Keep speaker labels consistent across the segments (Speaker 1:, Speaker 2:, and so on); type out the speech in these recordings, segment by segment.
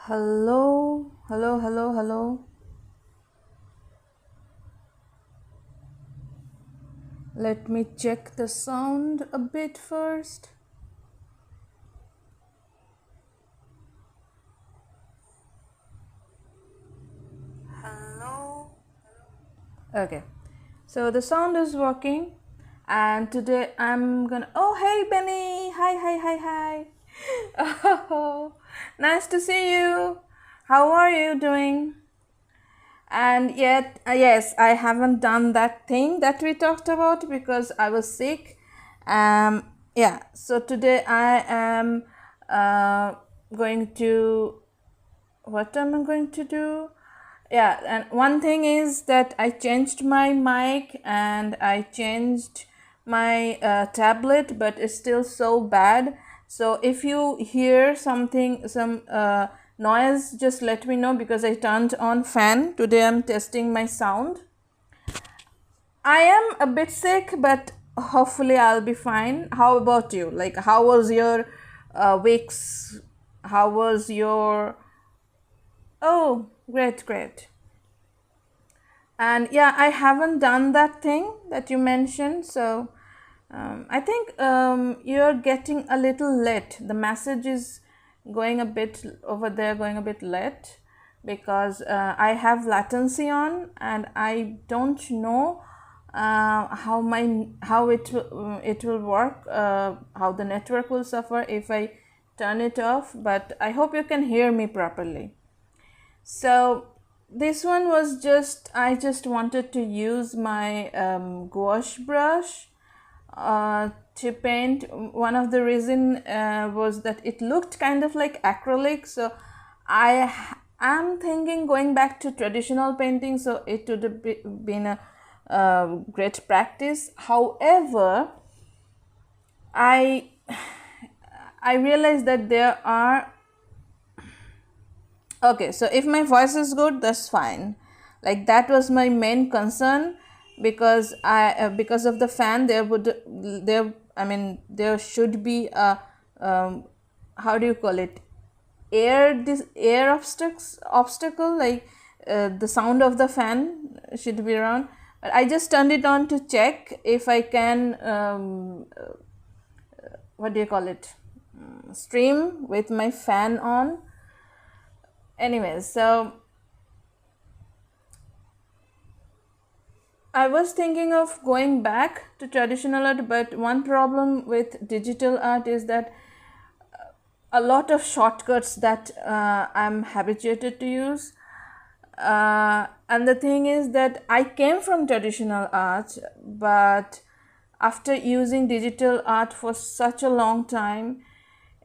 Speaker 1: Hello, hello, hello, hello. Let me check the sound a bit first. Hello. Okay, so the sound is working, and today I'm gonna. Oh, hey, Benny! Hi, hi, hi, hi! Oh, nice to see you. How are you doing? And yet, yes, I haven't done that thing that we talked about because I was sick. Yeah, so today I am going to, what am I going to do? Yeah, and one thing is that I changed my mic and I changed my tablet, but it's still so bad. So if you hear something, some noise, just let me know because I turned on fan. Today I'm testing my sound. I am a bit sick, but hopefully I'll be fine. How about you? Like, how was your weeks? How was your? Oh, great, great. And yeah, I haven't done that thing that you mentioned. So I think you're getting a little late. The message is going a bit over there, going a bit late because I have latency on, and I don't know how it will work, how the network will suffer if I turn it off. But I hope you can hear me properly. So this one was just, I just wanted to use my gouache brush to paint. One of the reason was that it looked kind of like acrylic, so am thinking going back to traditional painting, so it would have been a great practice. However, I I realized that there are, okay, so if my voice is good, that's fine. Like, that was my main concern because because of the fan there should be a how do you call it, air obstacle, like the sound of the fan should be around. But I just turned it on to check if I can what do you call it, stream with my fan on. Anyways, so I was thinking of going back to traditional art, but one problem with digital art is that a lot of shortcuts that I'm habituated to use. And the thing is that I came from traditional art, but after using digital art for such a long time,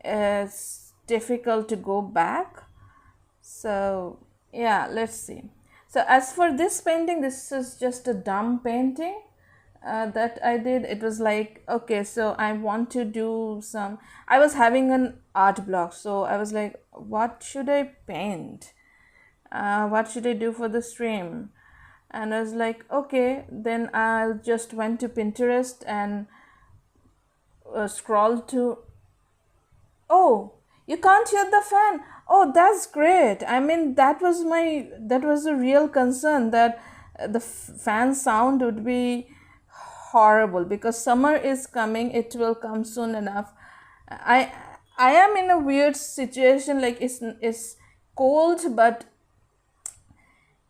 Speaker 1: it's difficult to go back. So yeah, let's see. So as for this painting, this is just a dumb painting that I did. It was like, okay, so I want to do some, I was having an art block, so I was like, what should I paint? What should I do for the stream? And I was like, okay, then I'll just went to Pinterest and scroll to, oh, you can't hear the fan. Oh, that's great. I mean, that was a real concern that the fan sound would be horrible because summer is coming. It will come soon enough. I I am in a weird situation, like it's cold, but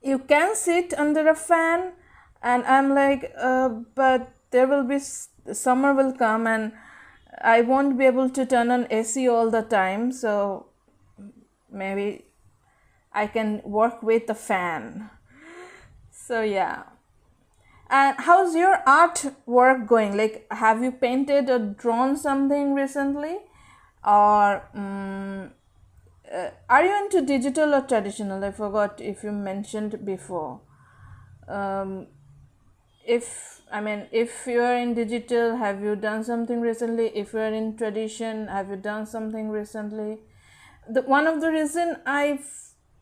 Speaker 1: you can sit under a fan, and I'm like, but there will be summer will come and I won't be able to turn on AC all the time, so maybe I can work with the fan. So yeah. And how's your art work going? Like, have you painted or drawn something recently? Or are you into digital or traditional? I forgot if you mentioned before. Um, if you are in digital, have you done something recently? If you are in tradition, have you done something recently? One of the reason I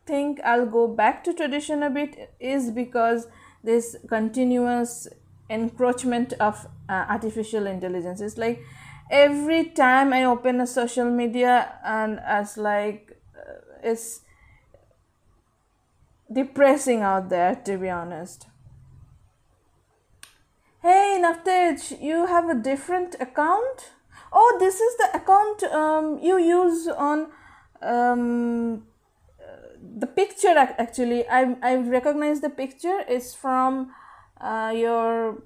Speaker 1: think I'll go back to tradition a bit is because this continuous encroachment of artificial intelligence. It's like every time I open a social media, and as like it's depressing out there, to be honest. Hey Navtej, you have a different account? Oh, this is the account you use on the picture. Actually, I recognize the picture. It's from your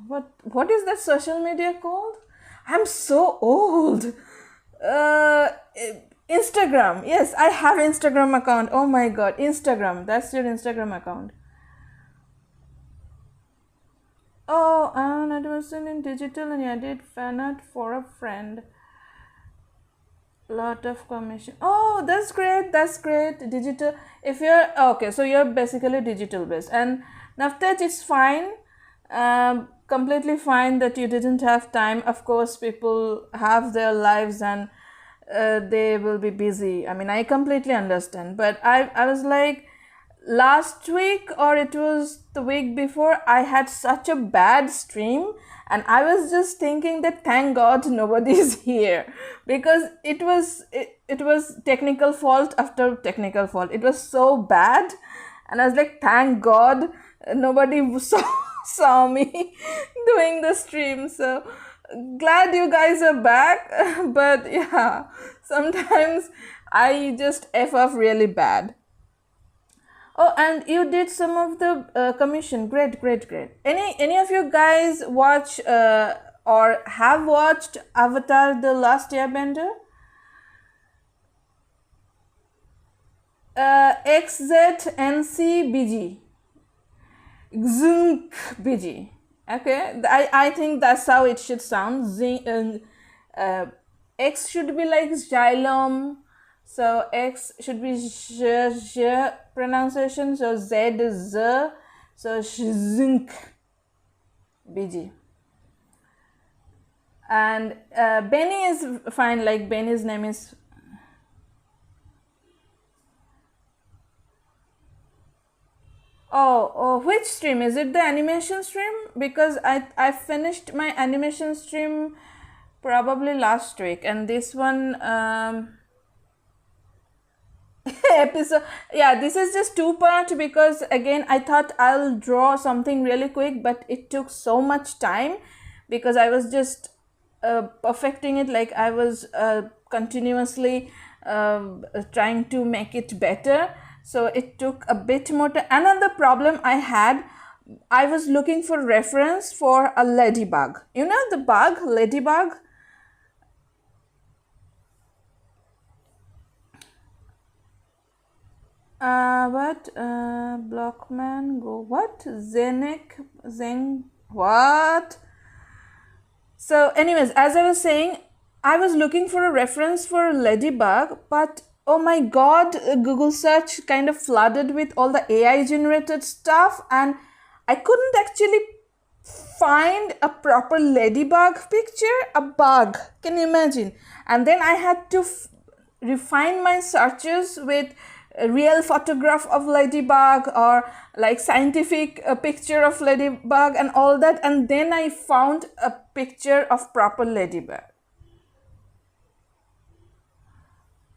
Speaker 1: what is that social media called? I'm so old. Uh, Instagram. Yes, I have Instagram account. Oh my god, Instagram. That's your Instagram account. Oh, I'm an adolescent in digital and I did fan art for a friend. Lot of commission. Oh, that's great. That's great. Digital. If you're okay, so you're basically digital based. And Navtej, it's fine. Completely fine that you didn't have time. Of course, people have their lives and they will be busy. I mean, I completely understand. But I was like, last week or it was the week before, I had such a bad stream and I was just thinking that thank god nobody is here, because it was technical fault after technical fault. It was so bad and I was like, thank god nobody saw me doing the stream. So glad you guys are back. But yeah, sometimes I just f off really bad. Oh, and you did some of the commission. Great, great, great. Any of you guys watch or have watched Avatar: The Last Airbender? XZNCBG. XZNCBG. Okay, I think that's how it should sound. X should be like xylem. So X should be j pronunciation. So Z is z. So zinc BG. And Benny is fine. Like Benny's name is. Oh, which stream? Is it the animation stream? Because I finished my animation stream probably last week, and this one episode, yeah, this is just 2 part, because again I thought I'll draw something really quick, but it took so much time because I was just perfecting it. Like I was continuously trying to make it better, so it took a bit more time. Another problem I had, I was looking for reference for a ladybug. You know the bug, ladybug? What? Blockman, go. What? Zeng, what? So, anyways, as I was saying, I was looking for a reference for ladybug, but oh my god, Google search kind of flooded with all the AI generated stuff, and I couldn't actually find a proper ladybug picture, a bug. Can you imagine? And then I had to refine my searches with a real photograph of ladybug or like scientific picture of ladybug and all that, and then I found a picture of proper ladybug.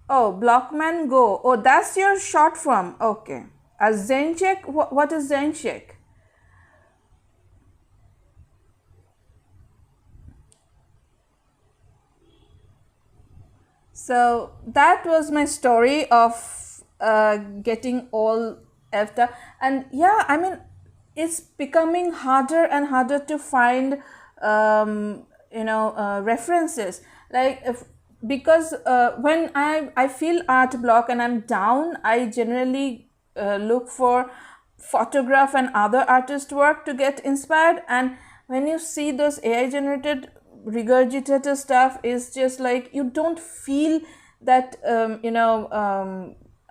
Speaker 1: Oh, Blockman Go. Oh, that's your short form. Okay. A Zencheck. What is Zencheck? So that was my story of getting all after. And yeah, I mean, it's becoming harder and harder to find references. Like if, because when I feel art block and I'm down, I generally look for photograph and other artist work to get inspired. And when you see those AI generated regurgitated stuff, is just like you don't feel that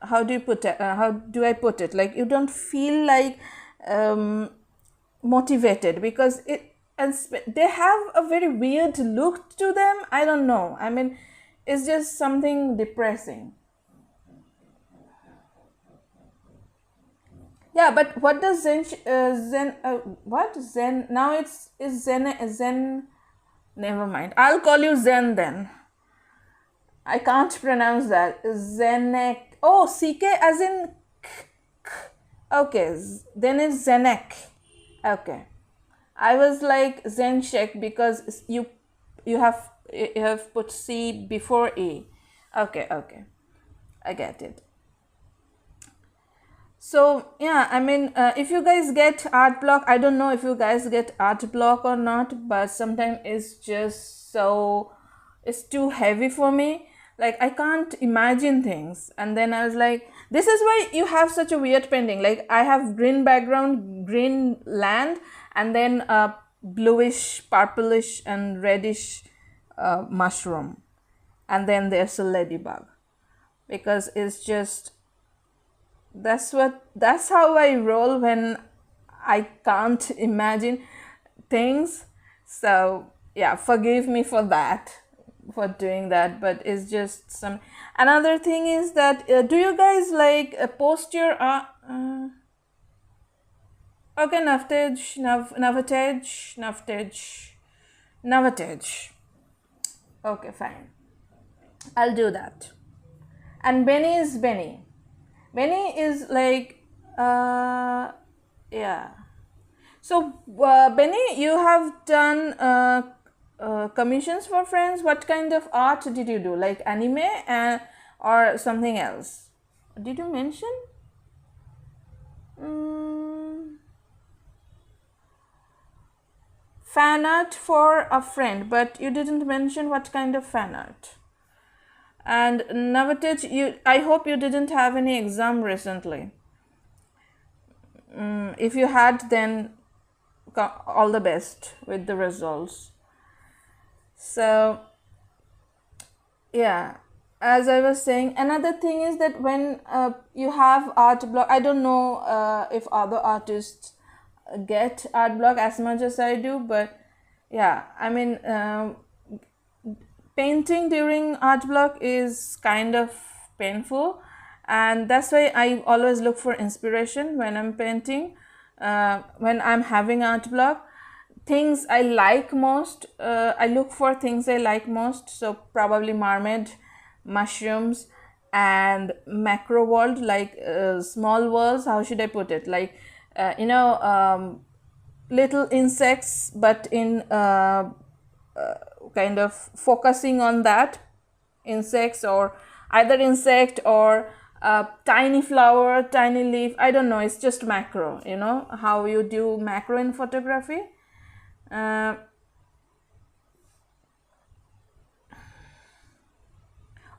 Speaker 1: how do you put it, how do I put it, like you don't feel like motivated, because it, and they have a very weird look to them. I don't know, I mean, it's just something depressing. Yeah, but what does zen now, it's is zen, never mind, I'll call you Zen then. I can't pronounce that. Zenek. Oh, CK as in k, Okay, then it's Zenek. Okay. I was like Zenshek because you have put C before E. Okay, okay. I get it. So yeah, I mean, if you guys get art block, I don't know if you guys get art block or not, but sometimes it's just so, it's too heavy for me. Like I can't imagine things, and then I was like, this is why you have such a weird painting. Like I have green background, green land, and then bluish, purplish, and reddish mushroom, and then there's a ladybug because it's just, that's how I roll when I can't imagine things. So yeah, forgive me for that, for doing that, but it's just some. Another thing is that do you guys like post your okay, Navatage. Okay, fine, I'll do that. And Benny is Benny. Benny is like, yeah. So, Benny, you have done commissions for friends. What kind of art did you do? Like anime or something else? Did you mention? Fan art for a friend, but you didn't mention what kind of fan art. And Navataj, I hope you didn't have any exam recently. If you had, then all the best with the results. So yeah, as I was saying, another thing is that when you have art block, I don't know if other artists get art block as much as I do, but yeah, I mean, painting during art block is kind of painful, and that's why I always look for inspiration when I'm painting, when I'm having art block. Things I like most, I look for things I like most, so probably mermaid, mushrooms, and macro world, like small worlds. How should I put it? Like little insects, but in kind of focusing on that insects, or either insect or tiny flower, tiny leaf. I don't know, it's just macro, how you do macro in photography.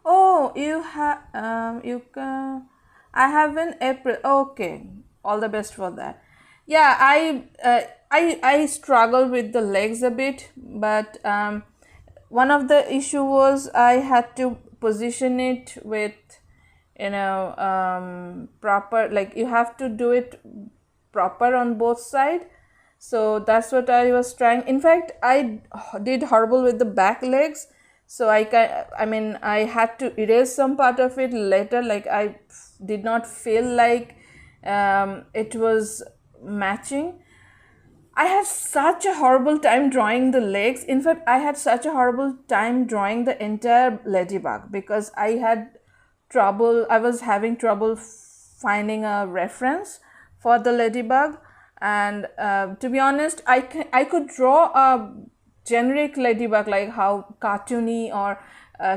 Speaker 1: Oh, you have I have an April. Okay, all the best for that. Yeah, I struggle with the legs a bit, but one of the issue was I had to position it with proper, like you have to do it proper on both sides. So that's what I was trying. In fact, I did horrible with the back legs, so I had to erase some part of it later. Like I did not feel like it was matching. I had such a horrible time drawing the legs. In fact, I had such a horrible time drawing the entire ladybug because I was having trouble finding a reference for the ladybug. And to be honest, I could draw a generic ladybug, like how cartoony or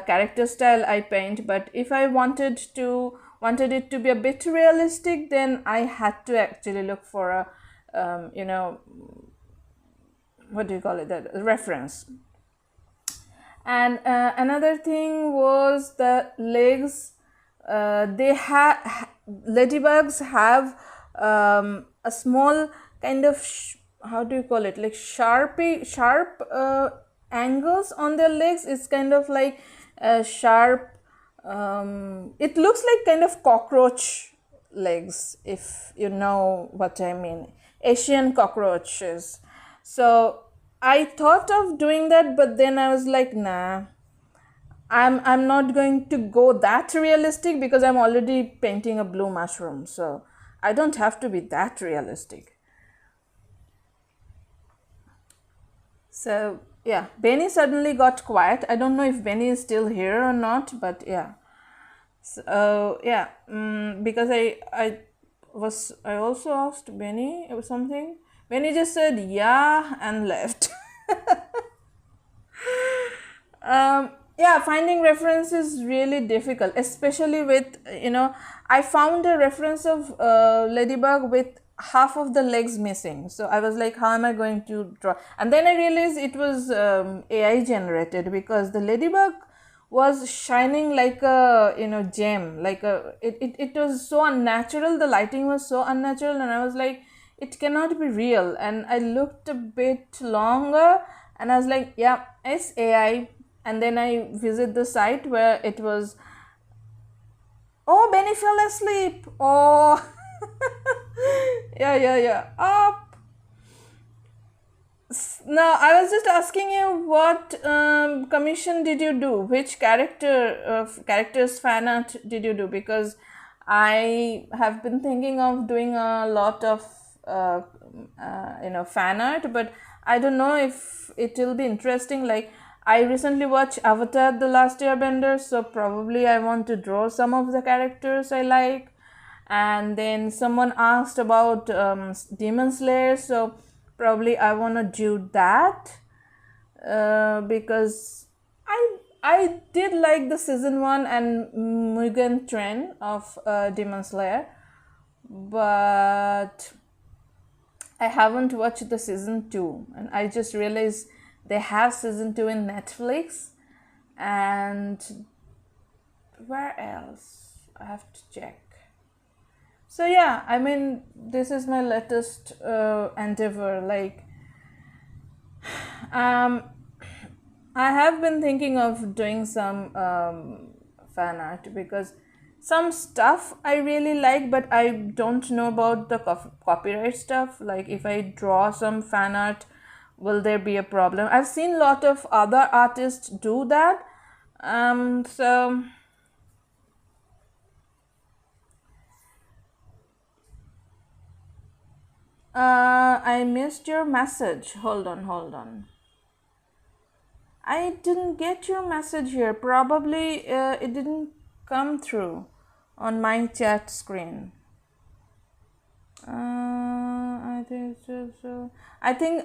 Speaker 1: character style I paint, but if I wanted it to be a bit realistic, then I had to actually look for a what do you call it, that reference. And another thing was the legs. They have ladybugs have a small kind of how do you call it, like sharp angles on their legs. It's kind of like sharp, it looks like kind of cockroach legs, if you know what I mean, Asian cockroaches. So I thought of doing that, but then I was like, nah, I'm not going to go that realistic because I'm already painting a blue mushroom, so I don't have to be that realistic. So yeah, Benny suddenly got quiet. I don't know if Benny is still here or not, but yeah. So yeah, because I I also asked Benny something. Benny just said yeah and left. Yeah, finding reference is really difficult, especially with, I found a reference of ladybug with half of the legs missing. So I was like, how am I going to draw? And then I realized it was AI generated, because the ladybug was shining like a gem, like it was so unnatural. The lighting was so unnatural, and I was like, it cannot be real. And I looked a bit longer, and I was like, yeah, it's AI. And then I visit the site where it was, oh, Benny fell asleep. Oh, yeah. Up. Now, I was just asking you, what commission did you do? Which characters fan art did you do? Because I have been thinking of doing a lot of fan art, but I don't know if it will be interesting. Like, I recently watched Avatar: The Last Airbender, so probably I want to draw some of the characters I like. And then someone asked about Demon Slayer, so probably I want to do that, because I did like the season 1 and Mugen Train of Demon Slayer, but I haven't watched the season 2, and I just realized they have season 2 in Netflix. And where else? I have to check. So yeah, I mean, this is my latest endeavor. Like, I have been thinking of doing some fan art, because some stuff I really like, but I don't know about the copyright stuff. Like, if I draw some fan art, will there be a problem? I've seen a lot of other artists do that. So I missed your message. Hold on. I didn't get your message here. Probably it didn't come through on my chat screen. I think so. I think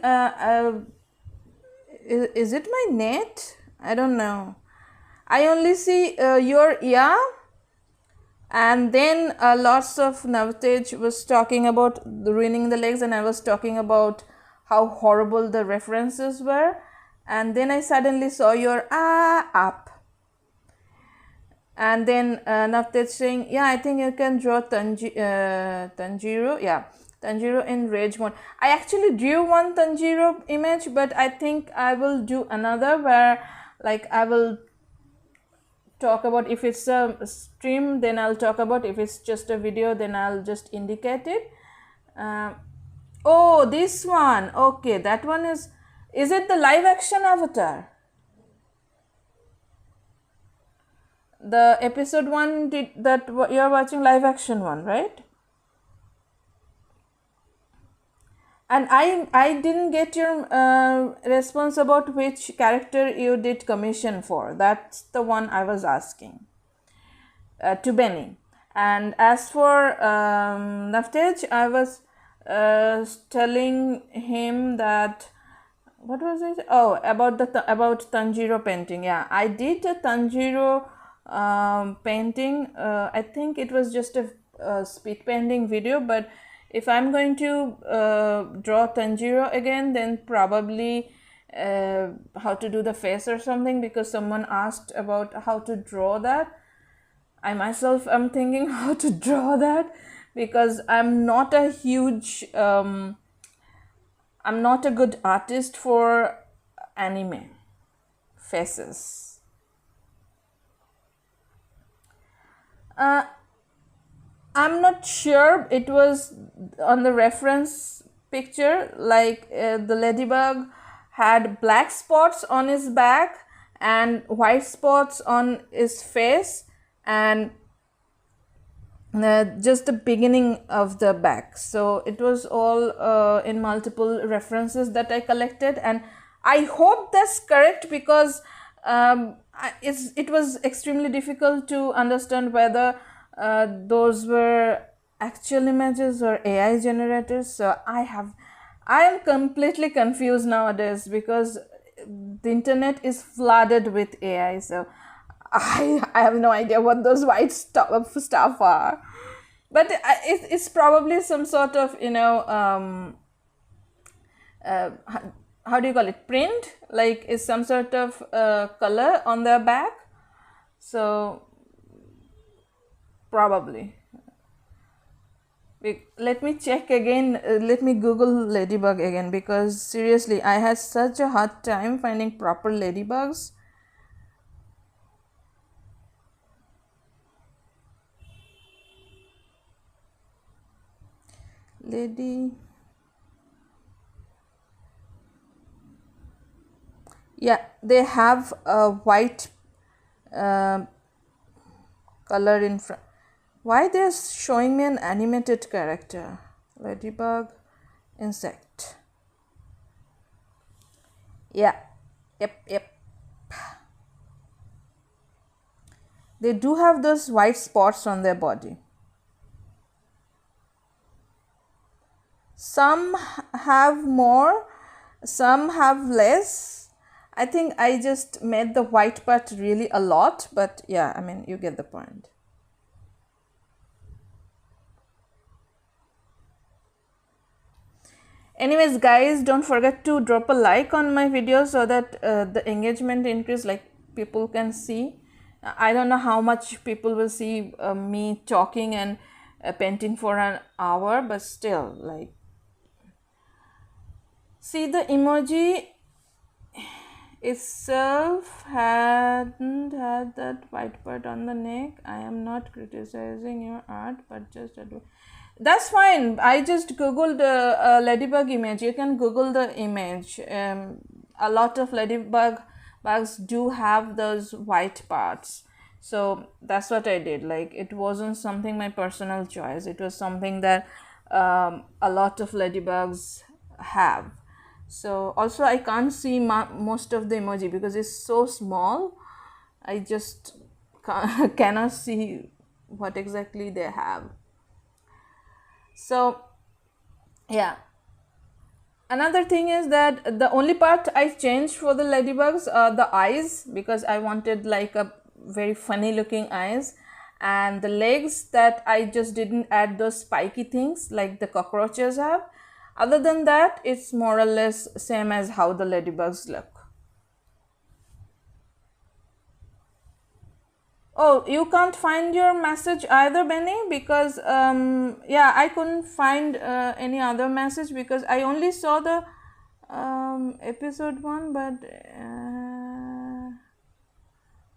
Speaker 1: is it my net? I don't know. I only see your yeah, and then lots of Navtej was talking about ruining the legs, and I was talking about how horrible the references were. And then I suddenly saw your up. And then Navtej saying, yeah, I think you can draw Tanjiro. Yeah, Tanjiro in rage mode. I actually drew one Tanjiro image, but I think I will do another where, like, I will talk about, if it's a stream, then I'll talk about, if it's just a video, then I'll just indicate it. Oh, this one. Okay, that one is it the live action Avatar? The episode 1 that you're watching, live action one, right? And I didn't get your response about which character you did commission for. That's the one I was asking to Benny. And as for Navtej, I was telling him that, what was it? Oh, about about Tanjiro painting. Yeah, I did a Tanjiro painting. I think it was just a speed painting video, but if I'm going to draw Tanjiro again, then probably how to do the face or something, because someone asked about how to draw that. I myself am thinking how to draw that, because I'm not a huge I'm not a good artist for anime faces. I'm not sure it was on the reference picture, like the ladybug had black spots on his back and white spots on his face, and just the beginning of the back. So it was all in multiple references that I collected, and I hope that's correct, because it was extremely difficult to understand whether those were actual images or AI generators. So I am completely confused nowadays because the internet is flooded with AI. So I have no idea what those white stuff are. But it's probably some sort of, how do you call it, print, like is some sort of color on their back. So probably. Let me check again, let me Google ladybug again, because seriously I had such a hard time finding proper ladybugs. Lady, yeah, they have a white color in front. Why they're showing me an animated character? Ladybug, insect. Yeah, yep. They do have those white spots on their body. Some have more, some have less. I think I just made the white part really a lot, but yeah, I mean, you get the point. Anyways, guys, don't forget to drop a like on my video so that the engagement increase, like people can see. I don't know how much people will see me talking and painting for an hour, but still, like, see, the emoji itself hadn't had that white part on the neck. I am not criticizing your art, but just that's fine. I just googled a ladybug image. You can google the image. A lot of bugs do have those white parts, so that's what I did. Like, it wasn't something my personal choice, it was something that a lot of ladybugs have. So also I can't see most of the emoji because it's so small. I just cannot see what exactly they have. So yeah, another thing is that the only part I changed for the ladybugs are the eyes, because I wanted like a very funny looking eyes, and the legs, that I just didn't add those spiky things like the cockroaches have. Other than that, it's more or less same as how the ladybugs look. Oh, you can't find your message either, Benny? Because yeah, I couldn't find any other message because I only saw the episode 1, but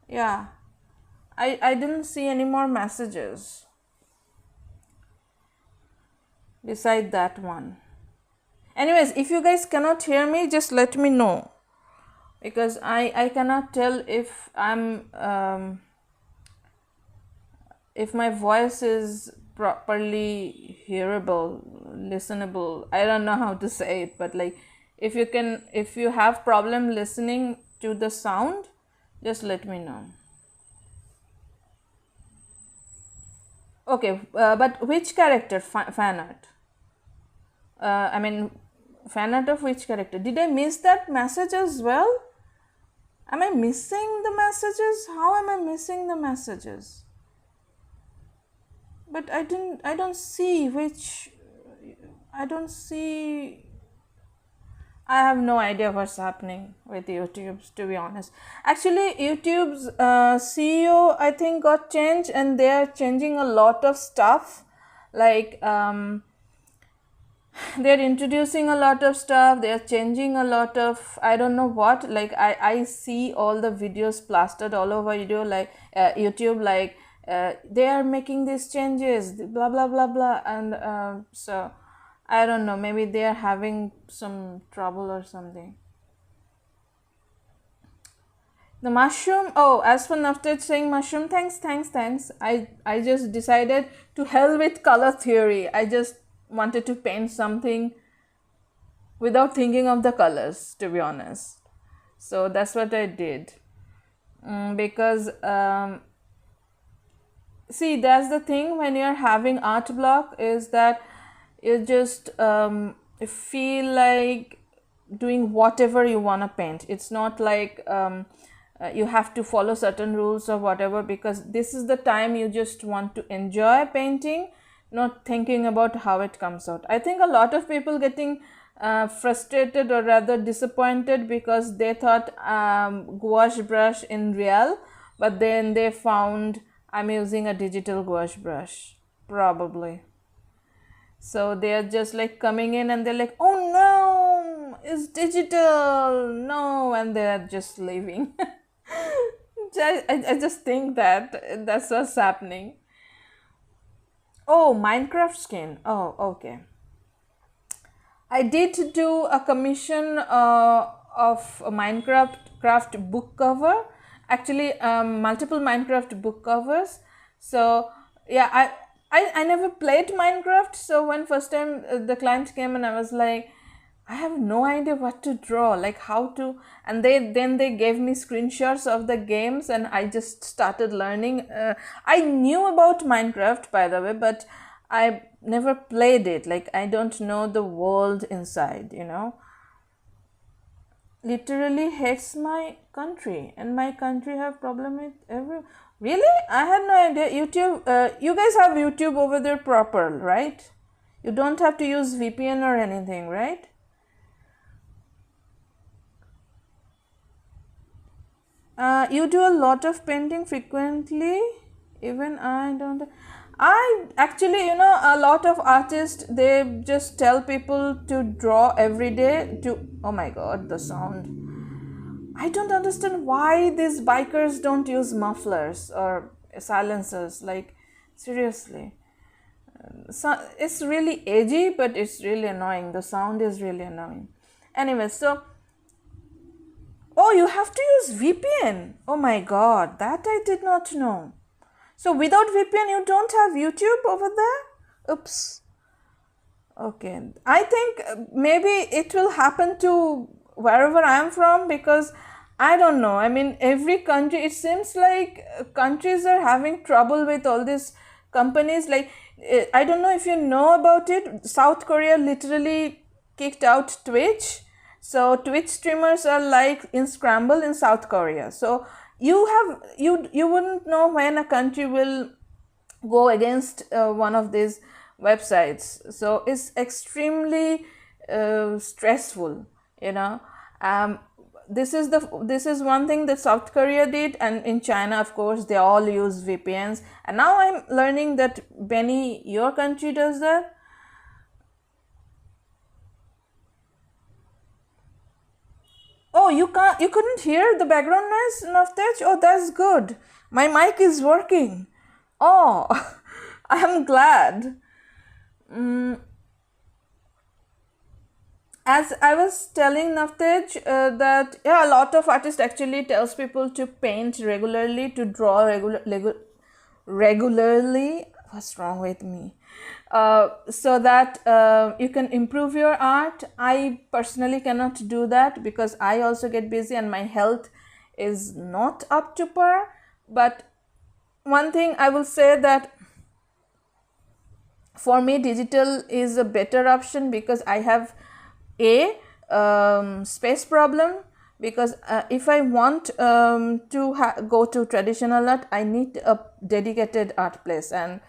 Speaker 1: yeah, I didn't see any more messages beside that one. Anyways, if you guys cannot hear me, just let me know, because I cannot tell if I'm if my voice is properly hearable, listenable. I don't know how to say it, but like, if you have problem listening to the sound, just let me know. Okay, but which character fan art? I mean, fan art of which character? Did I miss that message as well? Am I missing the messages? How am I missing the messages? But I don't see which. I don't see. I have no idea what's happening with YouTube, to be honest. Actually, YouTube's CEO, I think, got changed, and they are changing a lot of stuff. Like, they're introducing a lot of stuff, they're changing a lot of, I don't know what. Like, I see all the videos plastered all over YouTube, like, they are making these changes, blah blah blah blah, and so I don't know, maybe they are having some trouble or something. The mushroom, oh, as for Nafted saying mushroom, thanks. I just decided to hell with color theory. I just wanted to paint something without thinking of the colors, to be honest. So that's what I did. Because See, that's the thing when you're having art block, is that you just feel like doing whatever you want to paint. It's not like you have to follow certain rules or whatever, because this is the time you just want to enjoy painting, not thinking about how it comes out. I think a lot of people getting frustrated or rather disappointed because they thought gouache brush in real, but then they found I'm using a digital gouache brush, probably. So they are just like coming in and they're like, oh no, it's digital, no, and they're just leaving. I just think that that's what's happening. Oh, Minecraft skin. Oh, okay. I did do a commission of a Minecraft book cover. Actually, multiple Minecraft book covers. So yeah, I never played Minecraft. So when first time the client came and I was like, I have no idea what to draw, like how to, and they gave me screenshots of the games and I just started learning. I knew about Minecraft, by the way, but I never played it. Like I don't know the world inside, you know. Literally hates my country, and my country have problem with every. Really, I had no idea. YouTube, you guys have YouTube over there proper, right? You don't have to use VPN or anything, right? You do a lot of painting frequently. Even I don't. I actually, you know, a lot of artists, they just tell people to draw every day. To, oh my god, the sound. I don't understand why these bikers don't use mufflers or silencers. Like, seriously. So it's really edgy, but it's really annoying. The sound is really annoying. Anyway, so oh, you have to use VPN. Oh my god, that I did not know. So without VPN, you don't have YouTube over there? Oops. Okay, I think maybe it will happen to wherever I am from, because I don't know. I mean, every country, it seems like countries are having trouble with all these companies. Like, I don't know if you know about it. South Korea literally kicked out Twitch. So Twitch streamers are like in scramble in South Korea. So you wouldn't know when a country will go against one of these websites. So it's extremely stressful, you know. This is one thing that South Korea did, and in China, of course, they all use VPNs. And now I'm learning that Benny, your country does that. Oh, you couldn't hear the background noise, Navtej? Oh, that's good. My mic is working. Oh, I am glad. As I was telling Navtej, that yeah, a lot of artists actually tells people to paint regularly, to draw regularly. What's wrong with me? So that you can improve your art. I personally cannot do that because I also get busy and my health is not up to par. But one thing I will say that for me, digital is a better option because I have a space problem. Because if I want to go to traditional art, I need a dedicated art place, and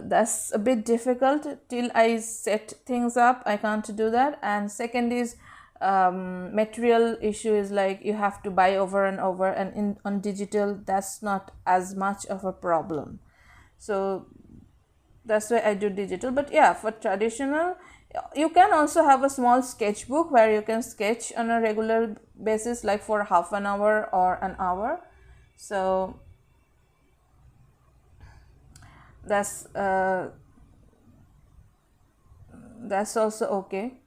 Speaker 1: that's a bit difficult till I set things up. I can't do that. And second is material issue, is like you have to buy over and over, and on digital that's not as much of a problem. So that's why I do digital. But yeah, for traditional, you can also have a small sketchbook where you can sketch on a regular basis, like for half an hour or an hour. So that's also okay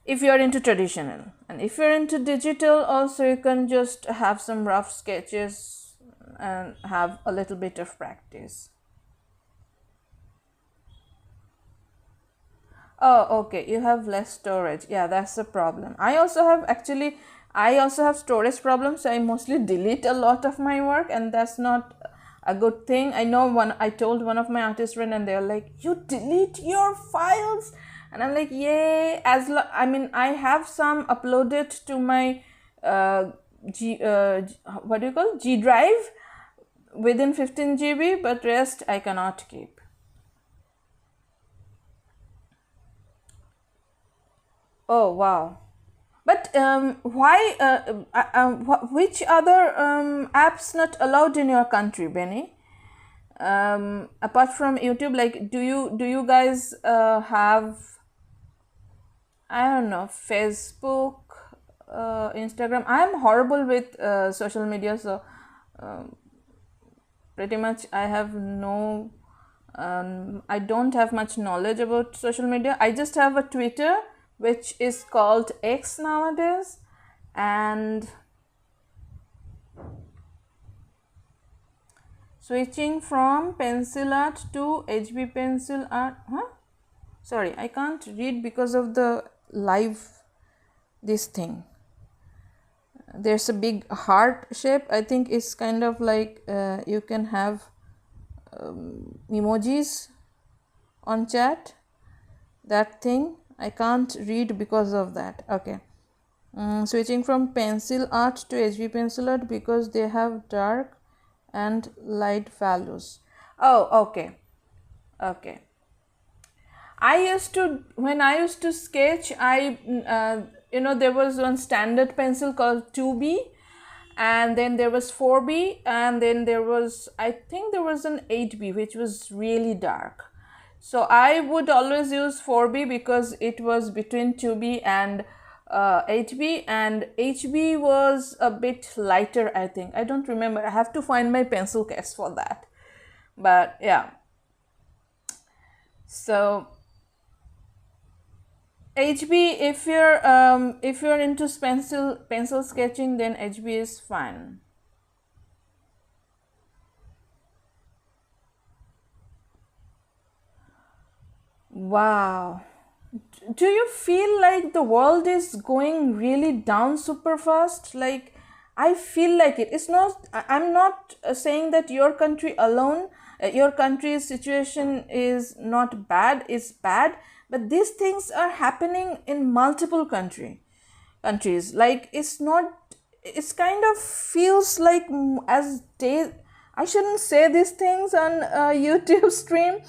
Speaker 1: if you're into traditional. And if you're into digital also, you can just have some rough sketches and have a little bit of practice. Oh, okay, you have less storage. Yeah, that's the problem. I also have storage problems. So I mostly delete a lot of my work, and that's not a good thing. I know I told one of my artist friend, and they're like, "You delete your files," and I'm like, "Yay!" I have some uploaded to my what do you call, G drive within 15 GB, but rest I cannot keep. Oh wow. But why? Which other apps not allowed in your country, Benny? Apart from YouTube, like, do you guys have, I don't know, Facebook, Instagram? I'm horrible with social media, so pretty much I have no. I don't have much knowledge about social media. I just have a Twitter, which is called X nowadays, and switching from pencil art to HB pencil art. Sorry, I can't read because of the live this thing. There's a big heart shape. I think it's kind of like you can have emojis on chat. That thing I can't read because of that. Okay. Switching from pencil art to HB pencil art because they have dark and light values. Oh, okay. When I used to sketch, there was one standard pencil called 2B, and then there was 4B, and then I think there was an 8B, which was really dark. So I would always use 4B because it was between 2B and 8B, and HB was a bit lighter, I think. I don't remember. I have to find my pencil case for that. But yeah. So HB, if you're into pencil sketching, then HB is fine. Wow. Do you feel like the world is going really down super fast? Like, I feel like it. It's not, I'm not saying that your country alone, your country's situation is not bad, it's bad, but these things are happening in multiple countries. Like, it's kind of feels like as days, I shouldn't say these things on YouTube stream,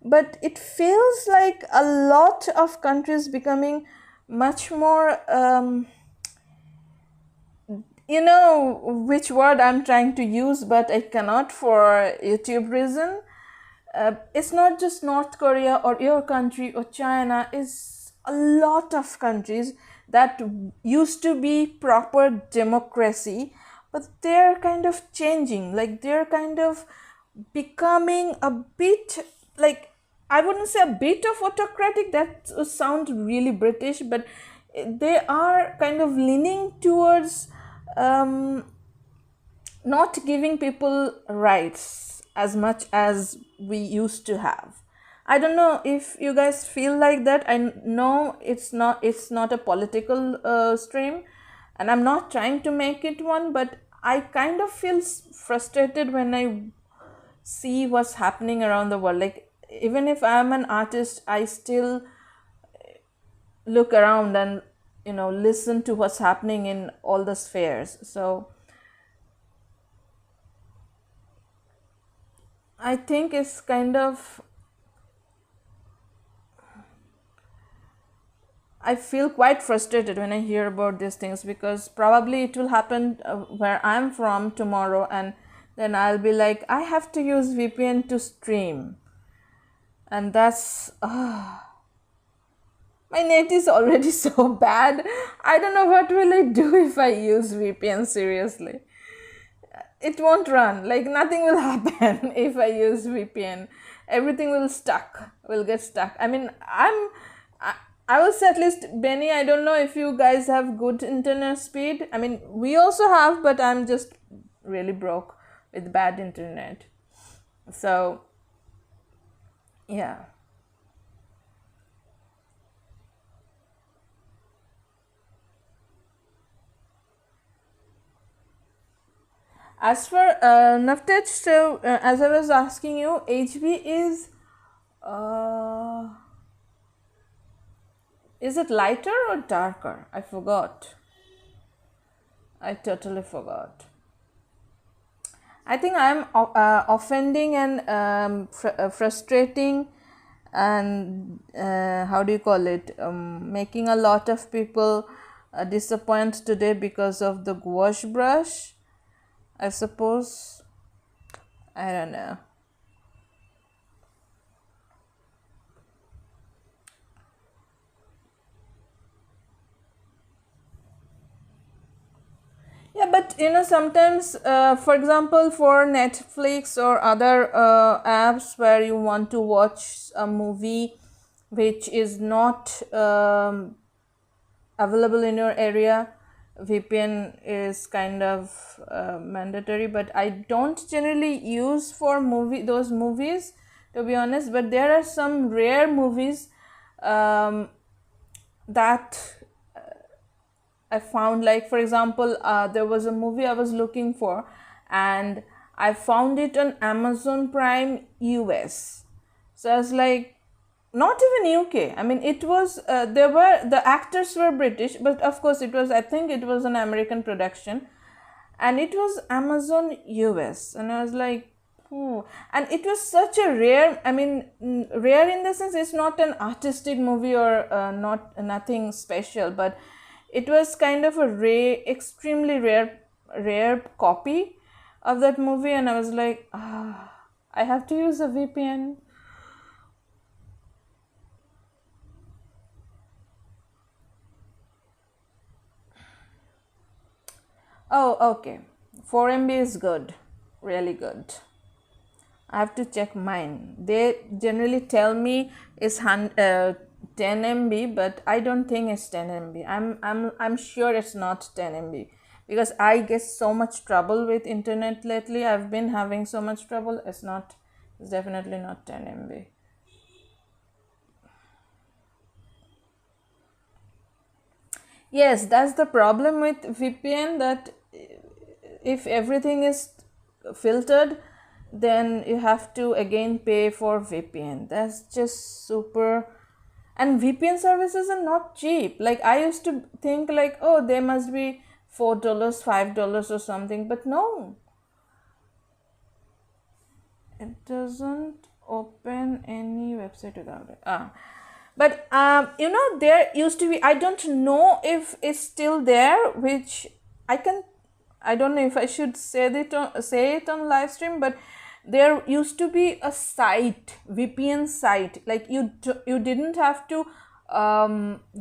Speaker 1: but it feels like a lot of countries becoming much more you know which word I'm trying to use, but I cannot for YouTube reason. It's not just North Korea or your country or China, it's a lot of countries that used to be proper democracy, but they're kind of changing, like they're kind of becoming a bit, like, I wouldn't say a bit of autocratic, that would sound really British, but they are kind of leaning towards not giving people rights as much as we used to have. I don't know if you guys feel like that. I know it's not a political stream, and I'm not trying to make it one, but I kind of feel frustrated when I see what's happening around the world. Like, even if I'm an artist, I still look around and listen to what's happening in all the spheres. So I think it's kind of, I feel quite frustrated when I hear about these things, because probably it will happen where I'm from tomorrow, and then I'll be like, I have to use VPN to stream, and that's my net is already so bad. I don't know what will I do if I use VPN. Seriously, it won't run. Like, nothing will happen if I use VPN. Everything will get stuck. I mean, I will say, at least, Benny, I don't know if you guys have good internet speed. I mean, we also have, but I'm just really broke with bad internet. So yeah. As for Navtej, so as I was asking you, HB is it lighter or darker? I forgot. I totally forgot. I think I'm offending and frustrating and how do you call it, making a lot of people disappoint today because of the gouache brush, I suppose. I don't know. Yeah, but sometimes, for example, for Netflix or other apps where you want to watch a movie which is not available in your area, VPN is kind of mandatory. But I don't generally use for those movies, to be honest. But there are some rare movies that I found, like for example, there was a movie I was looking for and I found it on Amazon Prime US. So I was like, not even UK. I mean, it was, the actors were British, but of course I think it was an American production, and it was Amazon US. And I was like, and it was such a rare, I mean, rare in the sense it's not an artistic movie or nothing special, but it was kind of a extremely rare copy of that movie. And I was like, I have to use a VPN. Oh, okay. 4 MB is good, really good. I have to check mine. They generally tell me it's 10 MB, but I don't think it's 10 MB. I'm sure it's not 10 MB because I get so much trouble with internet lately. I've been having so much trouble. It's definitely not 10 MB. Yes, that's the problem with VPN, that if everything is filtered, then you have to again pay for VPN. That's just super. And VPN services are not cheap. Like I used to think like, oh, they must be $4, $5 or something, but no. It doesn't open any website without it. But there used to be, I don't know if it's still there, which I don't know if I should say it on live stream, but there used to be a site, VPN site, like you didn't have to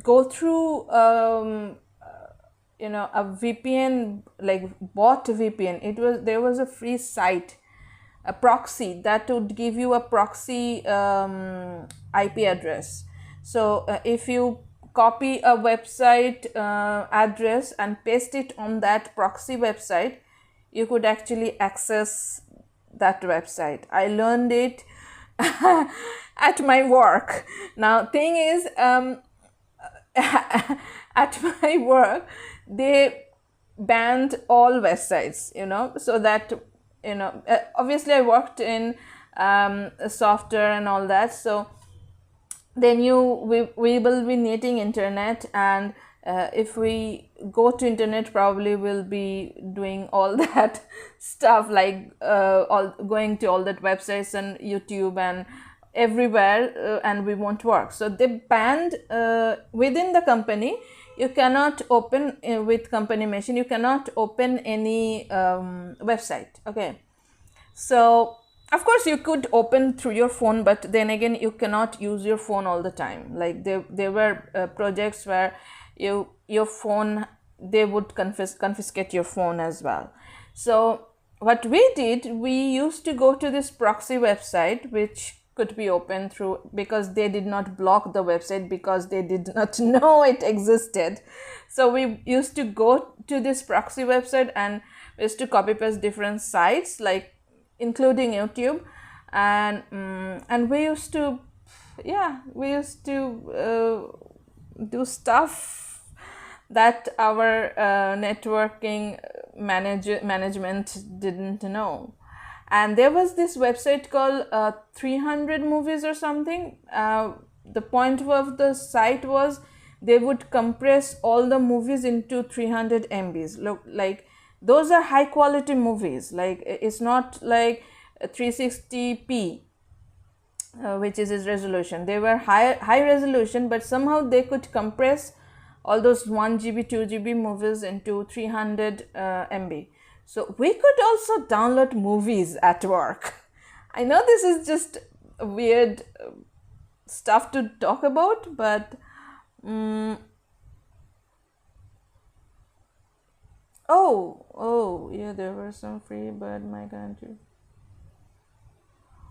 Speaker 1: go through a VPN, like bought VPN. There was a free site, a proxy that would give you a proxy IP address. So if you copy a website address and paste it on that proxy website, you could actually access that website. I learned it at my work. Now thing is, at my work they banned all websites, so that obviously I worked in software and all that, so they knew we will be needing internet, and if we go to internet, probably we'll be doing all that stuff, like going to all that websites and YouTube and everywhere, and we won't work. So they banned within the company. You cannot open with company machine. You cannot open any website. Okay, so of course you could open through your phone, but then again you cannot use your phone all the time. Like there were projects where your phone, they would confiscate your phone as well. So what we did, we used to go to this proxy website, which could be open through, because they did not block the website, because they did not know it existed. So we used to go to this proxy website and we used to copy paste different sites, like including YouTube, and we used to do stuff that our networking management didn't know. And there was this website called 300 movies or something. The point of the site was they would compress all the movies into 300 MBs. Look, like those are high quality movies. Like it's not like 360p, which is its resolution. They were high resolution, but somehow they could compress all those 1 GB, 2 GB movies into 300 MB. So we could also download movies at work. I know this is just weird stuff to talk about, but oh yeah, there were some free, but my country.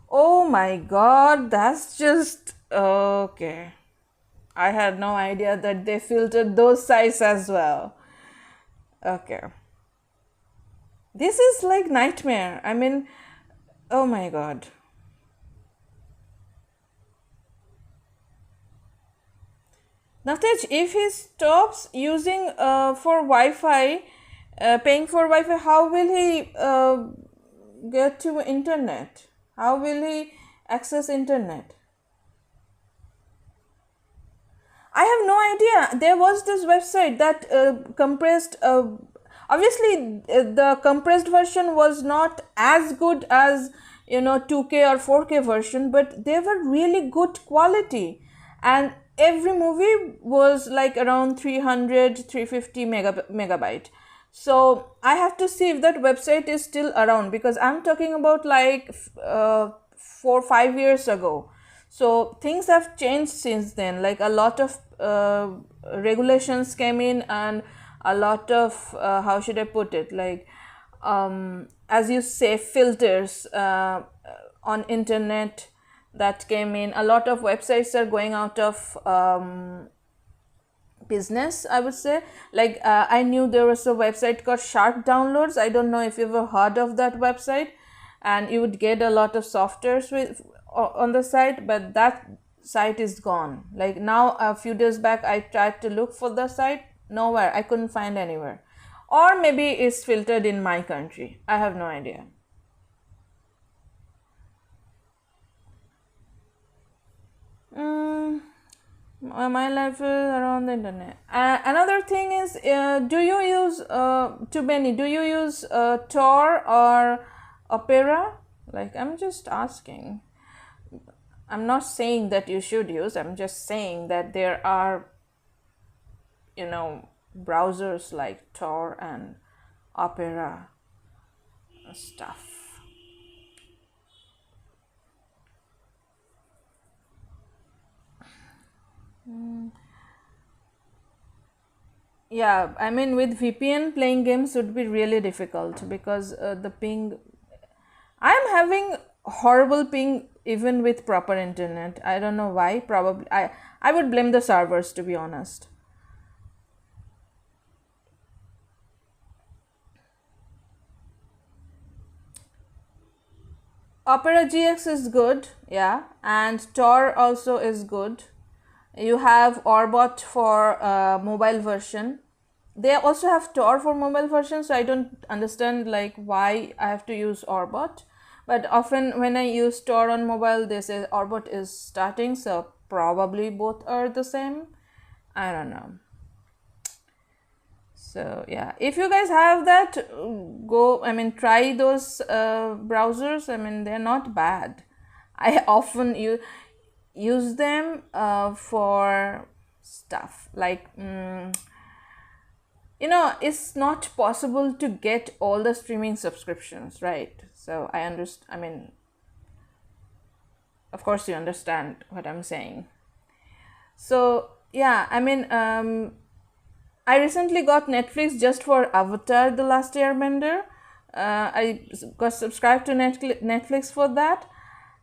Speaker 1: Oh my god, that's just okay. I had no idea that they filtered those sites as well. Okay. This is like nightmare. I mean, oh my god. Nataj, if he stops using for Wi-Fi, paying for Wi-Fi, how will he get to internet? How will he access internet? I have no idea. There was this website that compressed. Obviously, the compressed version was not as good as 2K or 4K version, but they were really good quality, and every movie was like around 300 350 megabyte. So I have to see if that website is still around, because I'm talking about like 4-5 years ago. So things have changed since then. Like a lot of regulations came in, and a lot of how should I put it, like as you say, filters on internet that came in. A lot of websites are going out of business, I would say. Like I knew there was a website called Shark Downloads. I don't know if you've ever heard of that website, and you would get a lot of softwares with on the site, but that site is gone. Like now, a few days back, I tried to look for the site, nowhere. I couldn't find anywhere, or maybe it's filtered in my country. I have no idea. My life is around the internet. Another thing is, do you use to Benny? Do you use Tor or Opera? Like, I'm just asking. I'm not saying that you should use. I'm just saying that there are, browsers like Tor and Opera stuff. Yeah, I mean, with VPN, playing games would be really difficult, because the ping. I'm having horrible ping even with proper internet. I don't know why. Probably I would blame the servers, to be honest. Opera GX is good, yeah, and Tor also is good. You have Orbot for mobile version. They also have Tor for mobile version, so I don't understand like why I have to use Orbot. But often when I use Tor on mobile, they say Orbot is starting, so probably both are the same. I don't know. So yeah, if you guys have that, try those browsers. I mean, they're not bad. I often use them for stuff like it's not possible to get all the streaming subscriptions, right? So I understand. I mean, of course you understand what I'm saying. So yeah, I mean, I recently got Netflix just for Avatar: The Last Airbender. I got subscribed to Netflix for that,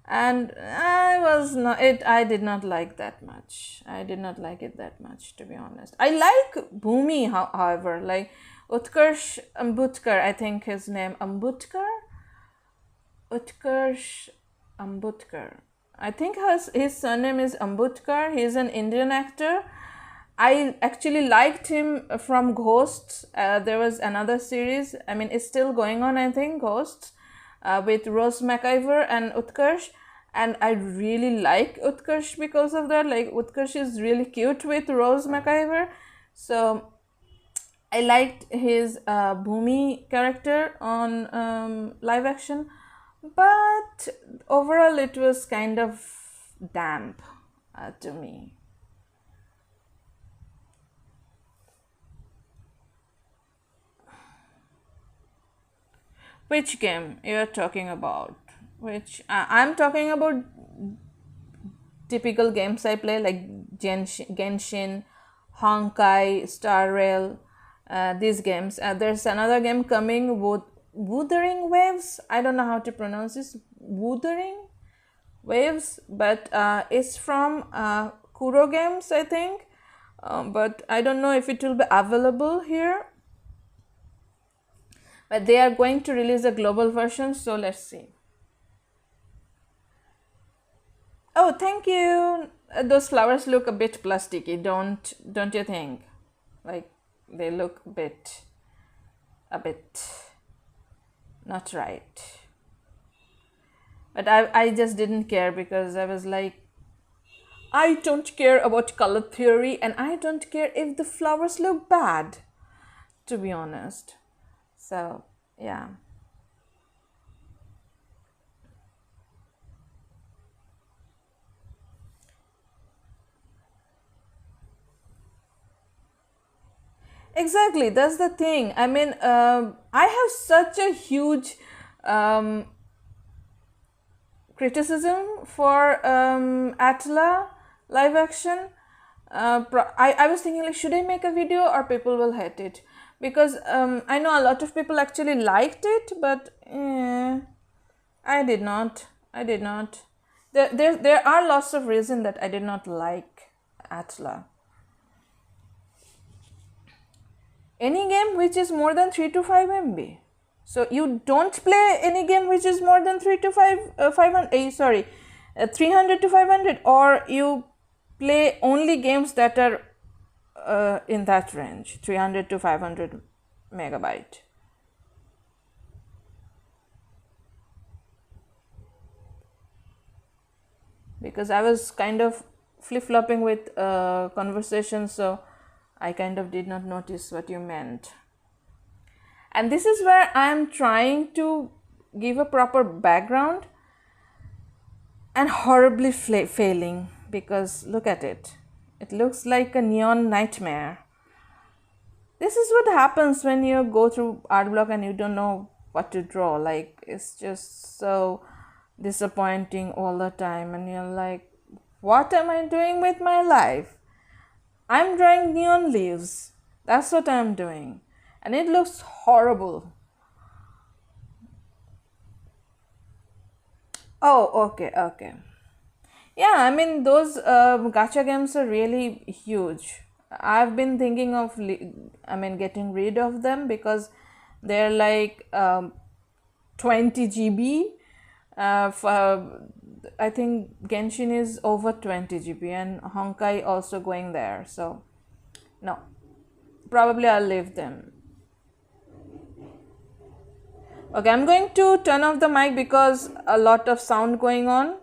Speaker 1: and I did not like that much. I did not like it that much, to be honest. I like Bhumi, however, like Utkarsh Ambutkar, I think his name, Utkarsh Ambutkar. I think his surname is Ambutkar. He's an Indian actor, I actually liked him from Ghosts. There was another series, I mean, it's still going on, I think, Ghosts, with Rose McIver and Utkarsh. And I really like Utkarsh because of that. Like, Utkarsh is really cute with Rose McIver. So I liked his Bhumi character on live action. But overall, it was kind of damp to me. Which game you are talking about? Which I'm talking about typical games I play, like Genshin, Honkai, Star Rail, these games. There's another game coming, Wuthering Waves. I don't know how to pronounce this. Wuthering Waves, but it's from Kuro Games, I think. But I don't know if it will be available here. But they are going to release a global version, so let's see. Oh, thank you. Those flowers look a bit plasticky, don't you think? Like, they look a bit not right. But I just didn't care, because I was like, I don't care about color theory, and I don't care if the flowers look bad, to be honest. So, yeah. Exactly, that's the thing. I mean, I have such a huge criticism for Atla live action. I was thinking, like, should I make a video or people will hate it? Because I know a lot of people actually liked it, but I did not. There are lots of reasons that I did not like Atla. Any game which is more than 3 to 5 MB. So you don't play any game which is more than 3 to 500, 300 to 500, or you play only games that are in that range, 300 to 500 megabyte. Because I was kind of flip-flopping with conversations, so I kind of did not notice what you meant. And this is where I am trying to give a proper background and horribly failing, because look at it. It looks like a neon nightmare. This is what happens when you go through art block and you don't know what to draw. Like, it's just so disappointing all the time, and you're like, what am I doing with my life? I'm drawing neon leaves. That's what I'm doing. And it looks horrible. Oh, okay. Yeah, I mean, those gacha games are really huge. I've been thinking of, getting rid of them, because they're like 20 GB. I think Genshin is over 20 GB, and Honkai also going there. So, no, probably I'll leave them. Okay, I'm going to turn off the mic because a lot of sound going on.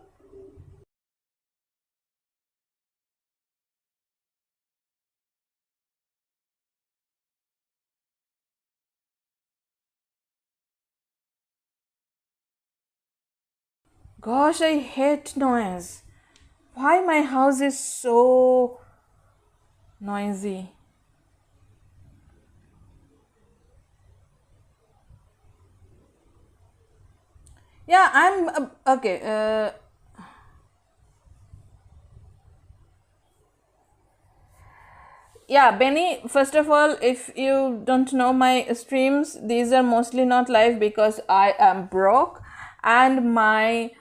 Speaker 1: Gosh, I hate noise. Why my house is so noisy? Yeah, I'm okay. Yeah, Benny, first of all, if you don't know my streams, these are mostly not live because I am broke, and my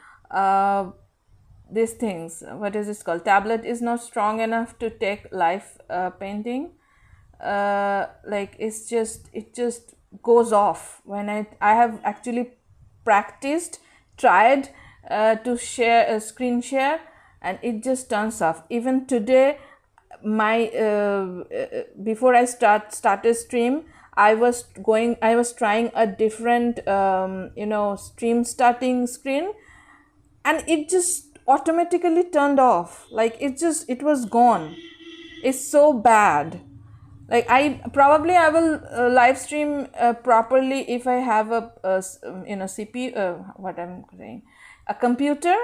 Speaker 1: these things, what is this called, tablet is not strong enough to take live painting. Like, it just goes off when I have actually practiced, tried to share a screen share, and it just turns off. Even today, my before I started stream, I was trying a different stream starting screen, and it just automatically turned off. Like it was gone. It's so bad. Like I will live stream properly if I have a CPU, what I'm saying, a computer.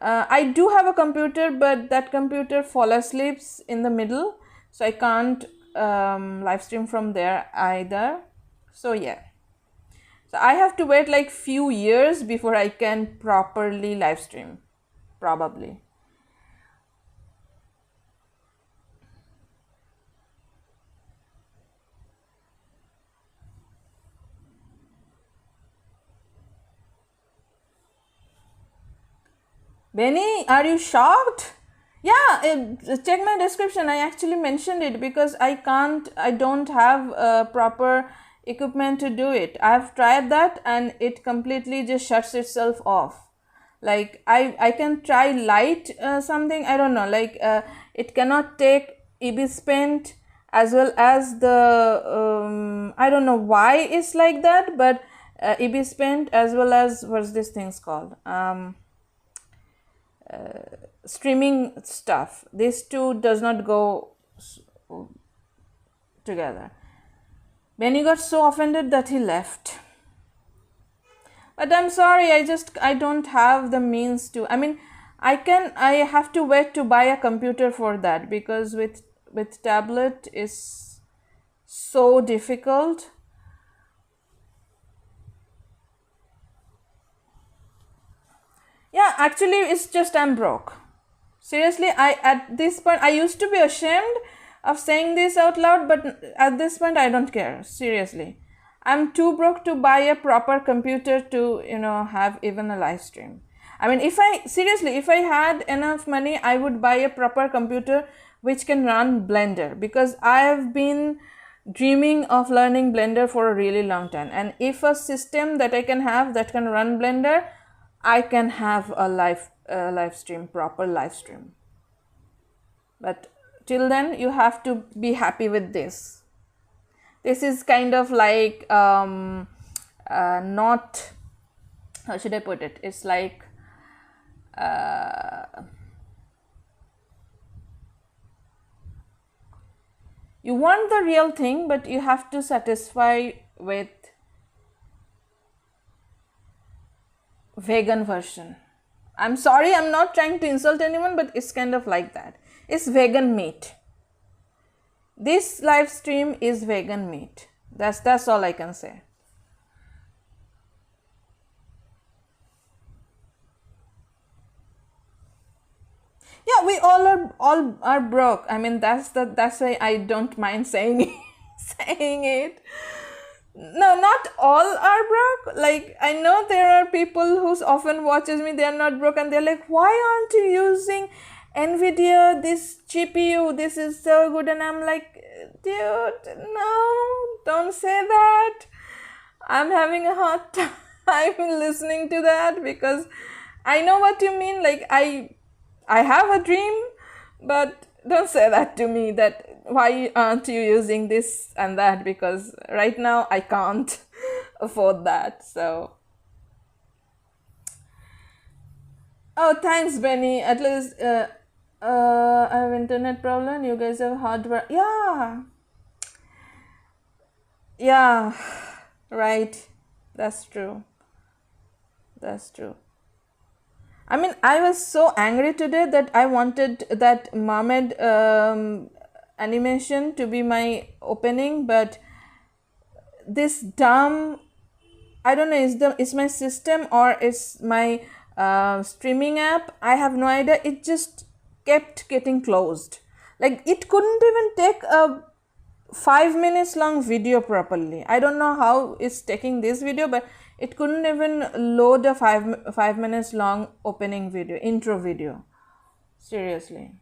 Speaker 1: I do have a computer, but that computer fall asleep in the middle, so I can't live stream from there either. So yeah, so I have to wait like few years before I can properly live stream, probably. Benny, are you shocked? Yeah, check my description. I actually mentioned it because I don't have proper equipment to do it. I've tried that and it completely just shuts itself off. Like I can try light something, I don't know, like it cannot take Ibispaint as well as the I don't know why it's like that, but Ibispaint as well as what's this thing's called, streaming stuff, these two does not go together. Benny got so offended that he left. But I'm sorry, I don't have the means to, I have to wait to buy a computer for that, because with tablet is so difficult. Yeah, actually it's just I'm broke. Seriously, at this point I used to be ashamed of saying this out loud, but at this point I don't care. Seriously, I'm too broke to buy a proper computer to have even a live stream. I mean, if I had enough money, I would buy a proper computer which can run Blender, because I have been dreaming of learning Blender for a really long time, and if a system that I can have that can run Blender, I can have a live stream, proper live stream. But till then, you have to be happy with this. This is kind of like not, how should I put it? It's like you want the real thing, but you have to satisfy with vegan version. I'm sorry, I'm not trying to insult anyone, but it's kind of like that. It's vegan meat. This live stream is vegan meat. That's all I can say. Yeah, we all are broke. I mean, that's why I don't mind saying saying it. No, not all are broke. Like, I know there are people who often watches me, they are not broke, and they're like, why aren't you using Nvidia, this GPU, this is so good? And I'm like, dude, no, don't say that. I'm having a hard time listening to that, because I know what you mean. Like, I have a dream, but don't say that to me, that why aren't you using this and that, because right now I can't afford that. So oh, thanks Benny, at least I have internet problem, you guys have hardware. Yeah, right, that's true. I mean, I was so angry today that I wanted that mermaid animation to be my opening, but this dumb, I don't know, is my system or is my streaming app, I have no idea, it just kept getting closed. Like, it couldn't even take a 5 minutes long video properly. I don't know how it's taking this video, but it couldn't even load a 5 minutes long opening video, intro video. Seriously.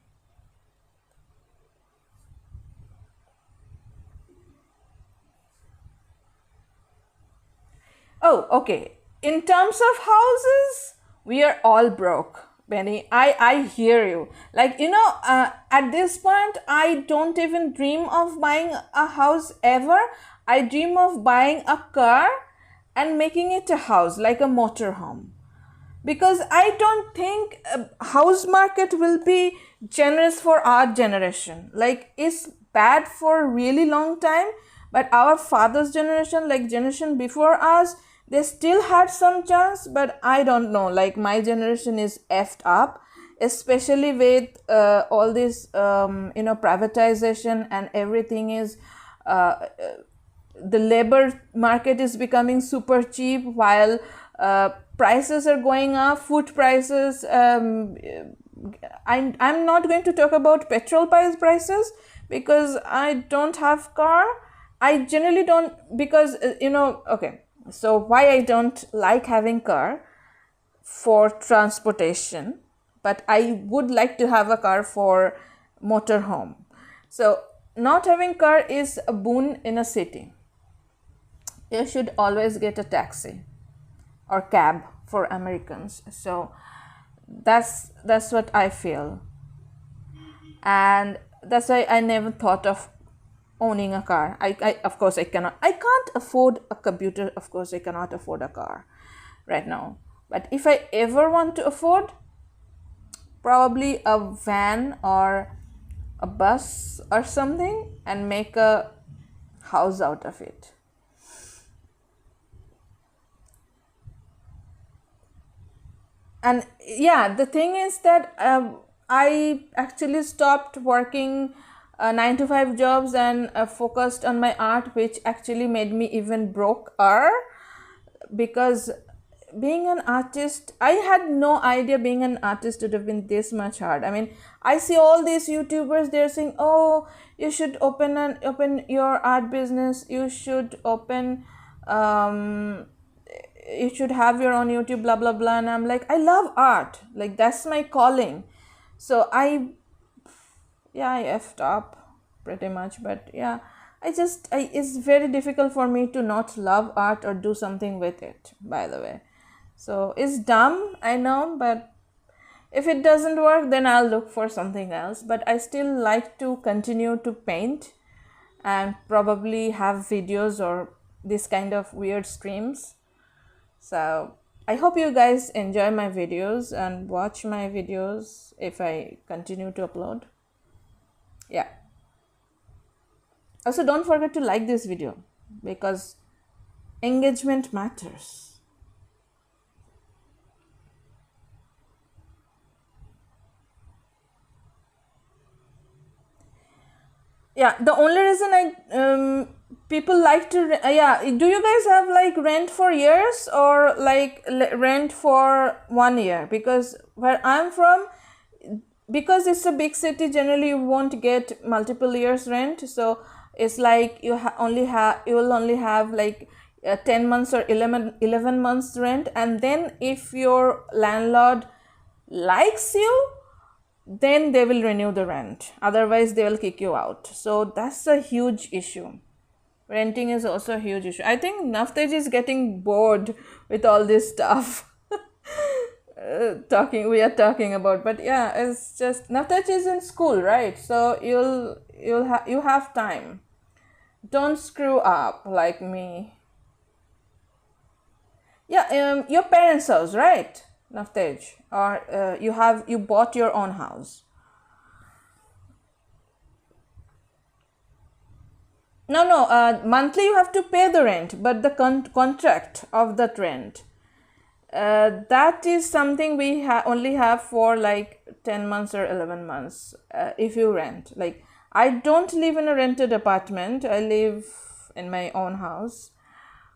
Speaker 1: Oh, okay. In terms of houses, we are all broke. Benny, I hear you. Like, at this point, I don't even dream of buying a house ever. I dream of buying a car and making it a house, like a motorhome. Because I don't think house market will be generous for our generation. Like, it's bad for a really long time, but our father's generation, like generation before us, they still had some chance. But I don't know, like my generation is effed up, especially with all this privatization, and everything is the labor market is becoming super cheap, while prices are going up, food prices. I'm not going to talk about petrol prices because I don't have car. I generally don't, because okay, so why I don't like having car for transportation, but I would like to have a car for motorhome. So not having car is a boon in a city. You should always get a taxi or cab for Americans. So that's what I feel, and that's why I never thought of owning a car. I of course I can't afford a computer. Of course I cannot afford a car right now. But if I ever want to afford, probably a van or a bus or something, and make a house out of it. And yeah, the thing is that I actually stopped working 9 to 5 jobs and focused on my art, which actually made me even broker, because being an artist, I had no idea being an artist would have been this much hard. I mean, I see all these YouTubers, they're saying, oh, you should open your art business, you should open you should have your own YouTube, blah blah blah. And I'm like, I love art, like that's my calling. So I effed up pretty much. But yeah, it's very difficult for me to not love art or do something with it, by the way. So it's dumb, I know, but if it doesn't work, then I'll look for something else. But I still like to continue to paint and probably have videos or this kind of weird streams. So I hope you guys enjoy my videos and watch my videos if I continue to upload. Yeah. Also, don't forget to like this video, because engagement matters. Yeah, the only reason people like to do you guys have like rent for years or like rent for 1 year? Because where I'm from, because it's a big city, generally you won't get multiple years rent. So it's like you will only have like 10 months or 11 months rent, and then if your landlord likes you, then they will renew the rent, otherwise they will kick you out. So that's a huge issue. Renting is also a huge issue. I think Naftaj is getting bored with all this stuff we are talking about. But yeah, it's just Naftaj is in school, right? So you have time. Don't screw up like me. Yeah, your parents' house, right, Naftaj? Or you bought your own house? No, monthly you have to pay the rent, but the contract of that rent, that is something we only have for like 10 months or 11 months if you rent. Like, I don't live in a rented apartment, I live in my own house,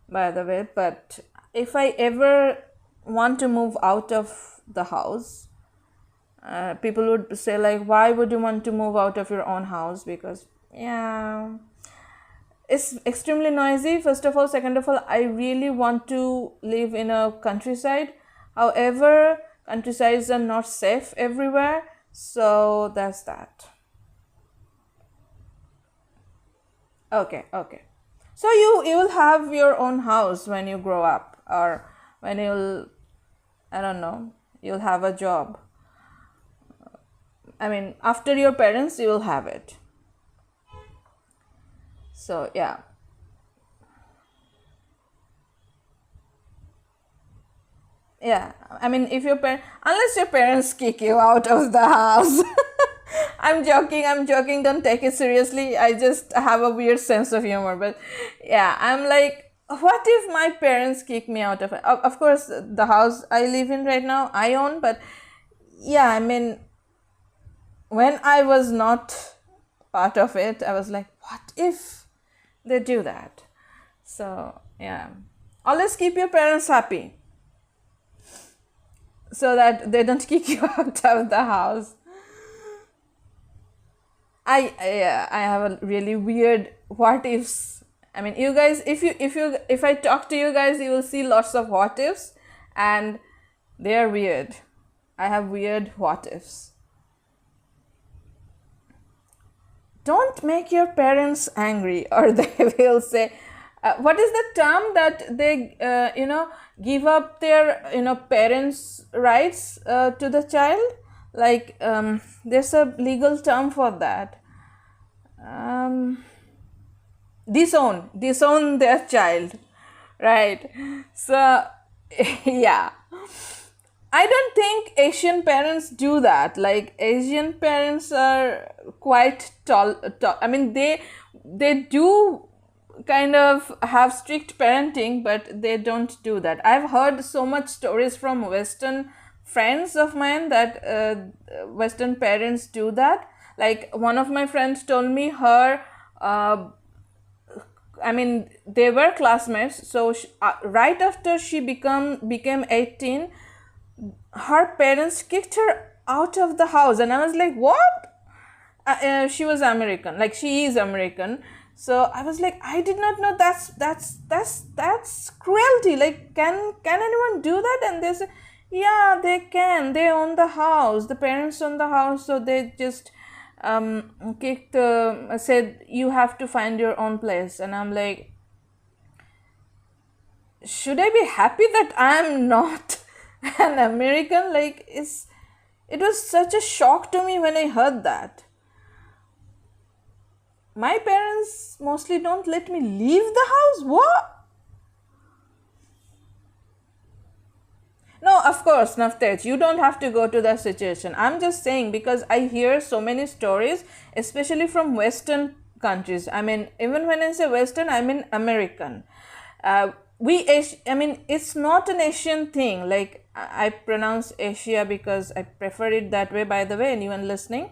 Speaker 1: by the way. But if I ever want to move out of the house, people would say like, why would you want to move out of your own house? Because yeah, it's extremely noisy, first of all. Second of all, I really want to live in a countryside. However, countrysides are not safe everywhere. So that's that. Okay. So you will have your own house when you grow up, or when I don't know, you'll have a job. I mean, after your parents, you will have it. So, yeah. Yeah, I mean, if your unless your parents kick you out of the house. I'm joking, don't take it seriously. I just have a weird sense of humor. But yeah, I'm like, what if my parents kick me out of it? Of course, the house I live in right now, I own. But yeah, I mean, when I was not part of it, I was like, what if they do that? So yeah, always keep your parents happy so that they don't kick you out of the house. I have a really weird what ifs. I mean, you guys, if I talk to you guys, you will see lots of what ifs, and they are weird. I have weird what ifs. Don't make your parents angry, or they will say, what is the term that they give up their parents' rights to the child? Like there's a legal term for that. Disown their child, right? So yeah, I don't think Asian parents do that. Like, Asian parents are quite tall. I mean, they do kind of have strict parenting, but they don't do that. I've heard so much stories from Western friends of mine that Western parents do that. Like, one of my friends told me her I mean, they were classmates. So right after she became 18, her parents kicked her out of the house, and I was like, what? She was American, like she is American. So I was like, I did not know that's cruelty. Like, can anyone do that? And they said, yeah, they can. They own the house. The parents own the house, so they just kicked. Said you have to find your own place, and I'm like, should I be happy that I'm not an American? Like, it was such a shock to me when I heard that. My parents mostly don't let me leave the house. What? No, of course, Navtej, you don't have to go to that situation. I'm just saying, because I hear so many stories, especially from Western countries. I mean, even when I say Western, I mean American. I mean, it's not an Asian thing. Like, I pronounce Asia because I prefer it that way, by the way, anyone listening.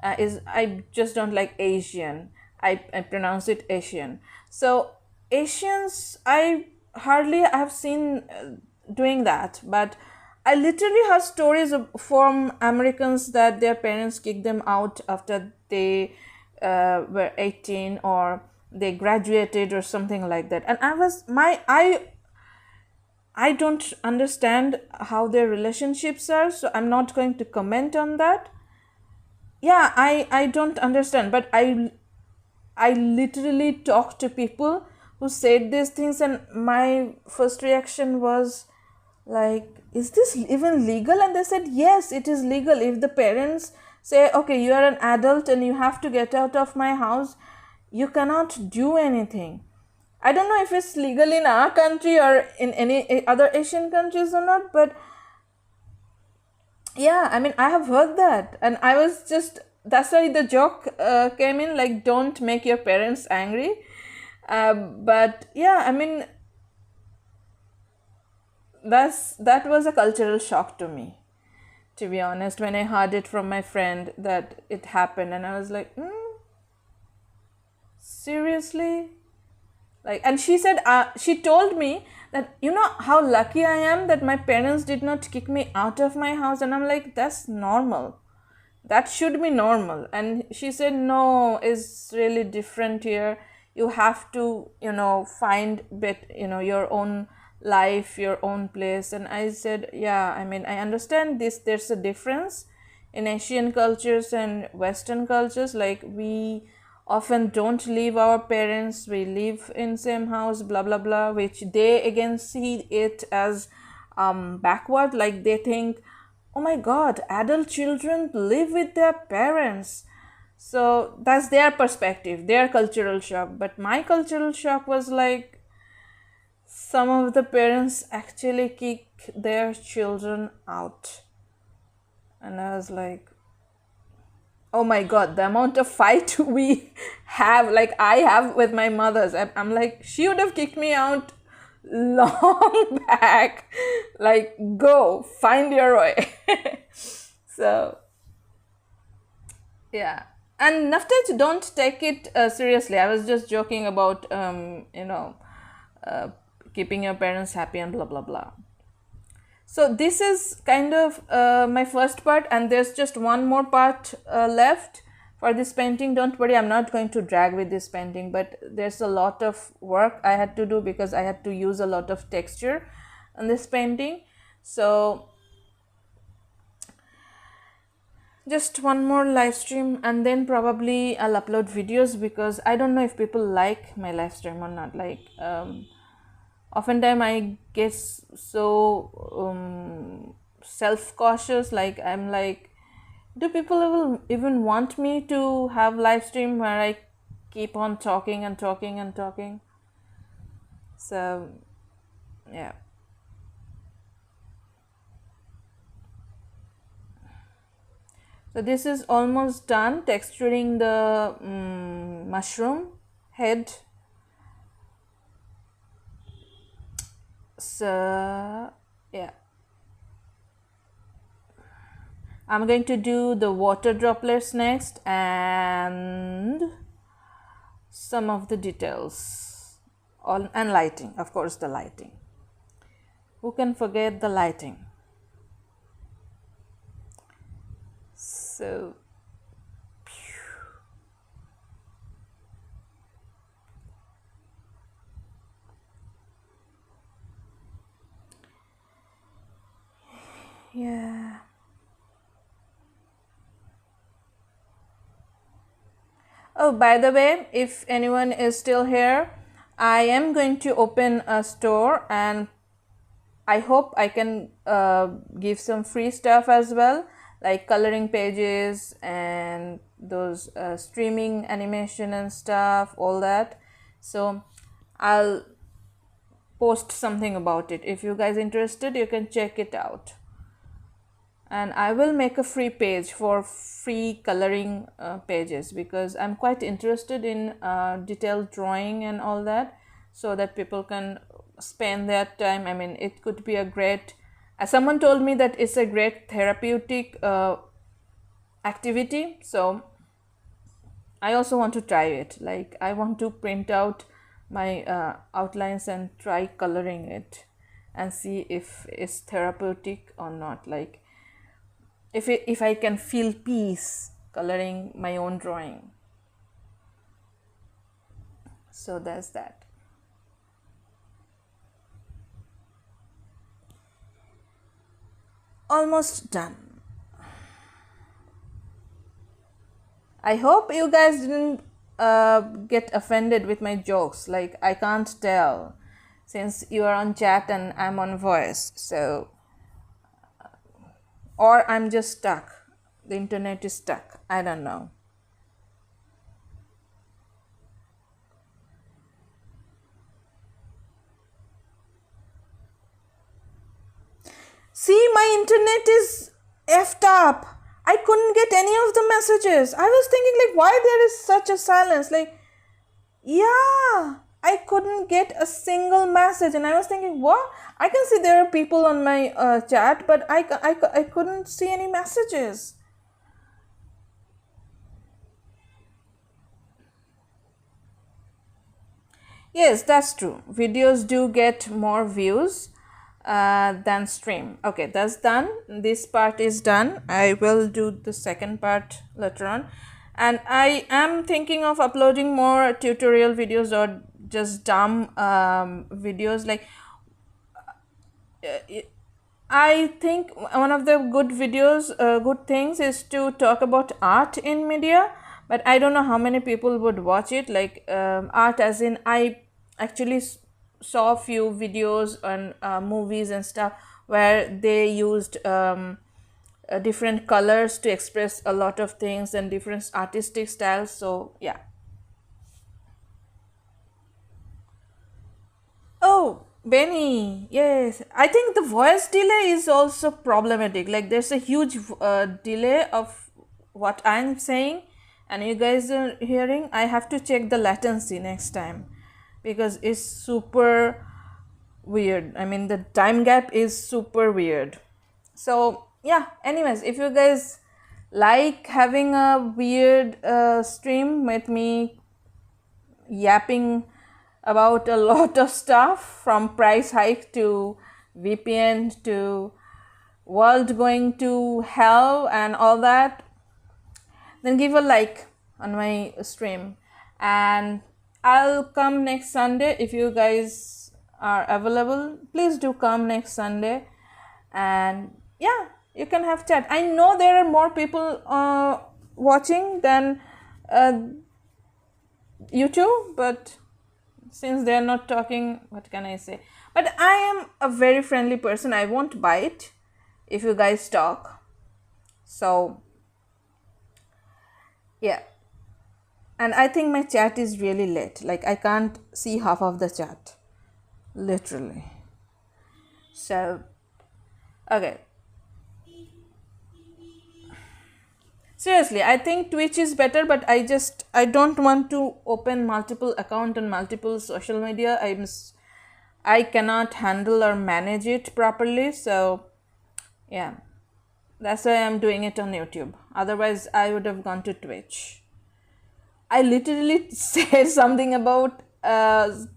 Speaker 1: I just don't like Asian. I pronounce it Asian. So Asians, I hardly have seen doing that, but I literally heard stories from Americans that their parents kicked them out after they were 18, or they graduated or something like that. And I don't understand how their relationships are, so I'm not going to comment on that. Yeah, I don't understand, but I literally talked to people who said these things, and my first reaction was like, is this even legal? And they said, yes, it is legal. If the parents say, okay, you are an adult and you have to get out of my house, you cannot do anything. I don't know if it's legal in our country or in any other Asian countries or not, but yeah, I mean, I have heard that, and I was just, that's why the joke came in, like, don't make your parents angry. But yeah, I mean, that was a cultural shock to me, to be honest, when I heard it from my friend that it happened, and I was like, seriously? Like, and she said, she told me that, you know how lucky I am that my parents did not kick me out of my house, and I'm like, that's normal. That should be normal. And she said, no, it's really different here. You have to, find your own life, your own place. And I said, yeah, I mean, I understand this. There's a difference in Asian cultures and Western cultures. Like, we often don't leave our parents, we live in same house, blah blah blah, which they again see it as backward. Like, they think, oh my god, adult children live with their parents. So that's their perspective, their cultural shock. But my cultural shock was like, some of the parents actually kick their children out. And I was like, oh my god, the amount of fight we have, like I have with my mothers. I'm like, she would have kicked me out long back. Like, go find your way. So yeah. And Naftaj, don't take it seriously. I was just joking about keeping your parents happy and blah blah blah. So this is kind of my first part, and there's just one more part left for this painting. Don't worry, I'm not going to drag with this painting, but there's a lot of work I had to do because I had to use a lot of texture on this painting. So just one more live stream, and then probably I'll upload videos, because I don't know if people like my live stream or not. Like oftentimes I get so self-cautious. Like I'm like, do people even want me to have live stream where I keep on talking and talking and talking? So yeah. So this is almost done, texturing the mushroom head. So yeah, I'm going to do the water droplets next and some of the details and lighting, of course the lighting. Who can forget the lighting? So yeah. Oh, by the way, if anyone is still here, I am going to open a store, and I hope I can give some free stuff as well, like coloring pages and those streaming animation and stuff, all that. So I'll post something about it. If you guys interested, you can check it out. And I will make a free page for free coloring pages, because I'm quite interested in detailed drawing and all that, so that people can spend their time. I mean, it could be a great, as someone told me, that it's a great therapeutic activity. So I also want to try it. Like, I want to print out my outlines and try coloring it and see if it's therapeutic or not. Like, if I can feel peace coloring my own drawing. So that's that. Almost done. I hope you guys didn't get offended with my jokes. Like, I can't tell, since you are on chat and I'm on voice. So, or I'm just stuck. The internet is stuck. I don't know. See, my internet is effed up. I couldn't get any of the messages. I was thinking, like, why there is such a silence? Like, yeah, I couldn't get a single message. And I was thinking, what? I can see there are people on my chat, but I couldn't see any messages. Yes, that's true. Videos do get more views than stream. Okay, that's done. This part is done. I will do the second part later on. And I am thinking of uploading more tutorial videos, or just dumb videos. Like, I think one of the good videos, good things, is to talk about art in media. But I don't know how many people would watch it. Like, art as in, I actually saw a few videos on movies and stuff where they used different colors to express a lot of things and different artistic styles. So yeah. Oh, Benny, yes. I think the voice delay is also problematic. Like there's a huge delay of what I'm saying and you guys are hearing. I have to check the latency next time because it's super weird. I mean, the time gap is super weird. So yeah, anyways, if you guys like having a weird stream with me yapping about a lot of stuff from price hike to VPN to world going to hell and all that, then give a like on my stream and I'll come next Sunday. If you guys are available, please do come next Sunday and yeah, you can have chat. I know there are more people watching than YouTube, but since they are not talking, what can I say? But I am a very friendly person. I won't bite if you guys talk. So yeah, and I think my chat is really late. Like I can't see half of the chat, literally. So okay, seriously, I think Twitch is better, but I don't want to open multiple account on multiple social media. I cannot handle or manage it properly. So yeah, that's why I'm doing it on YouTube. Otherwise, I would have gone to Twitch. I literally said something about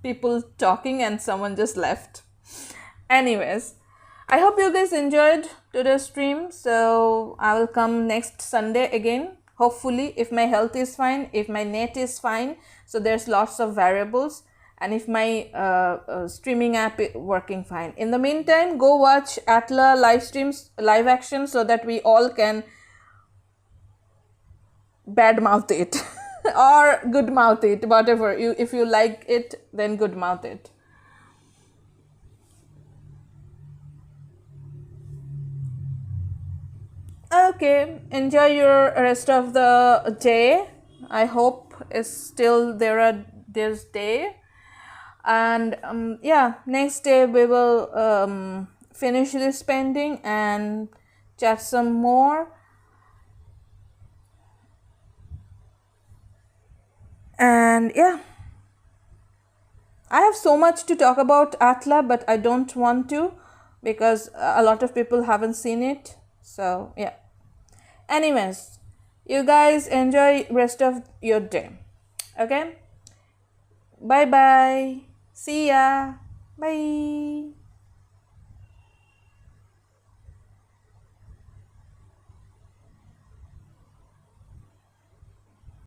Speaker 1: people talking and someone just left. Anyways, I hope you guys enjoyed today's stream. So I will come next Sunday again. Hopefully, if my health is fine, if my net is fine. So there's lots of variables. And if my streaming app is working fine. In the meantime, go watch Atla live streams, live action, so that we all can badmouth it or good mouth it, whatever. If you like it, then good mouth it. Okay, enjoy your rest of the day. I hope it's still there's day. And yeah, next day we will finish this painting and chat some more. And yeah, I have so much to talk about Atla, but I don't want to because a lot of people haven't seen it. So yeah, anyways, you guys enjoy rest of your day. Okay, bye bye, see ya, bye.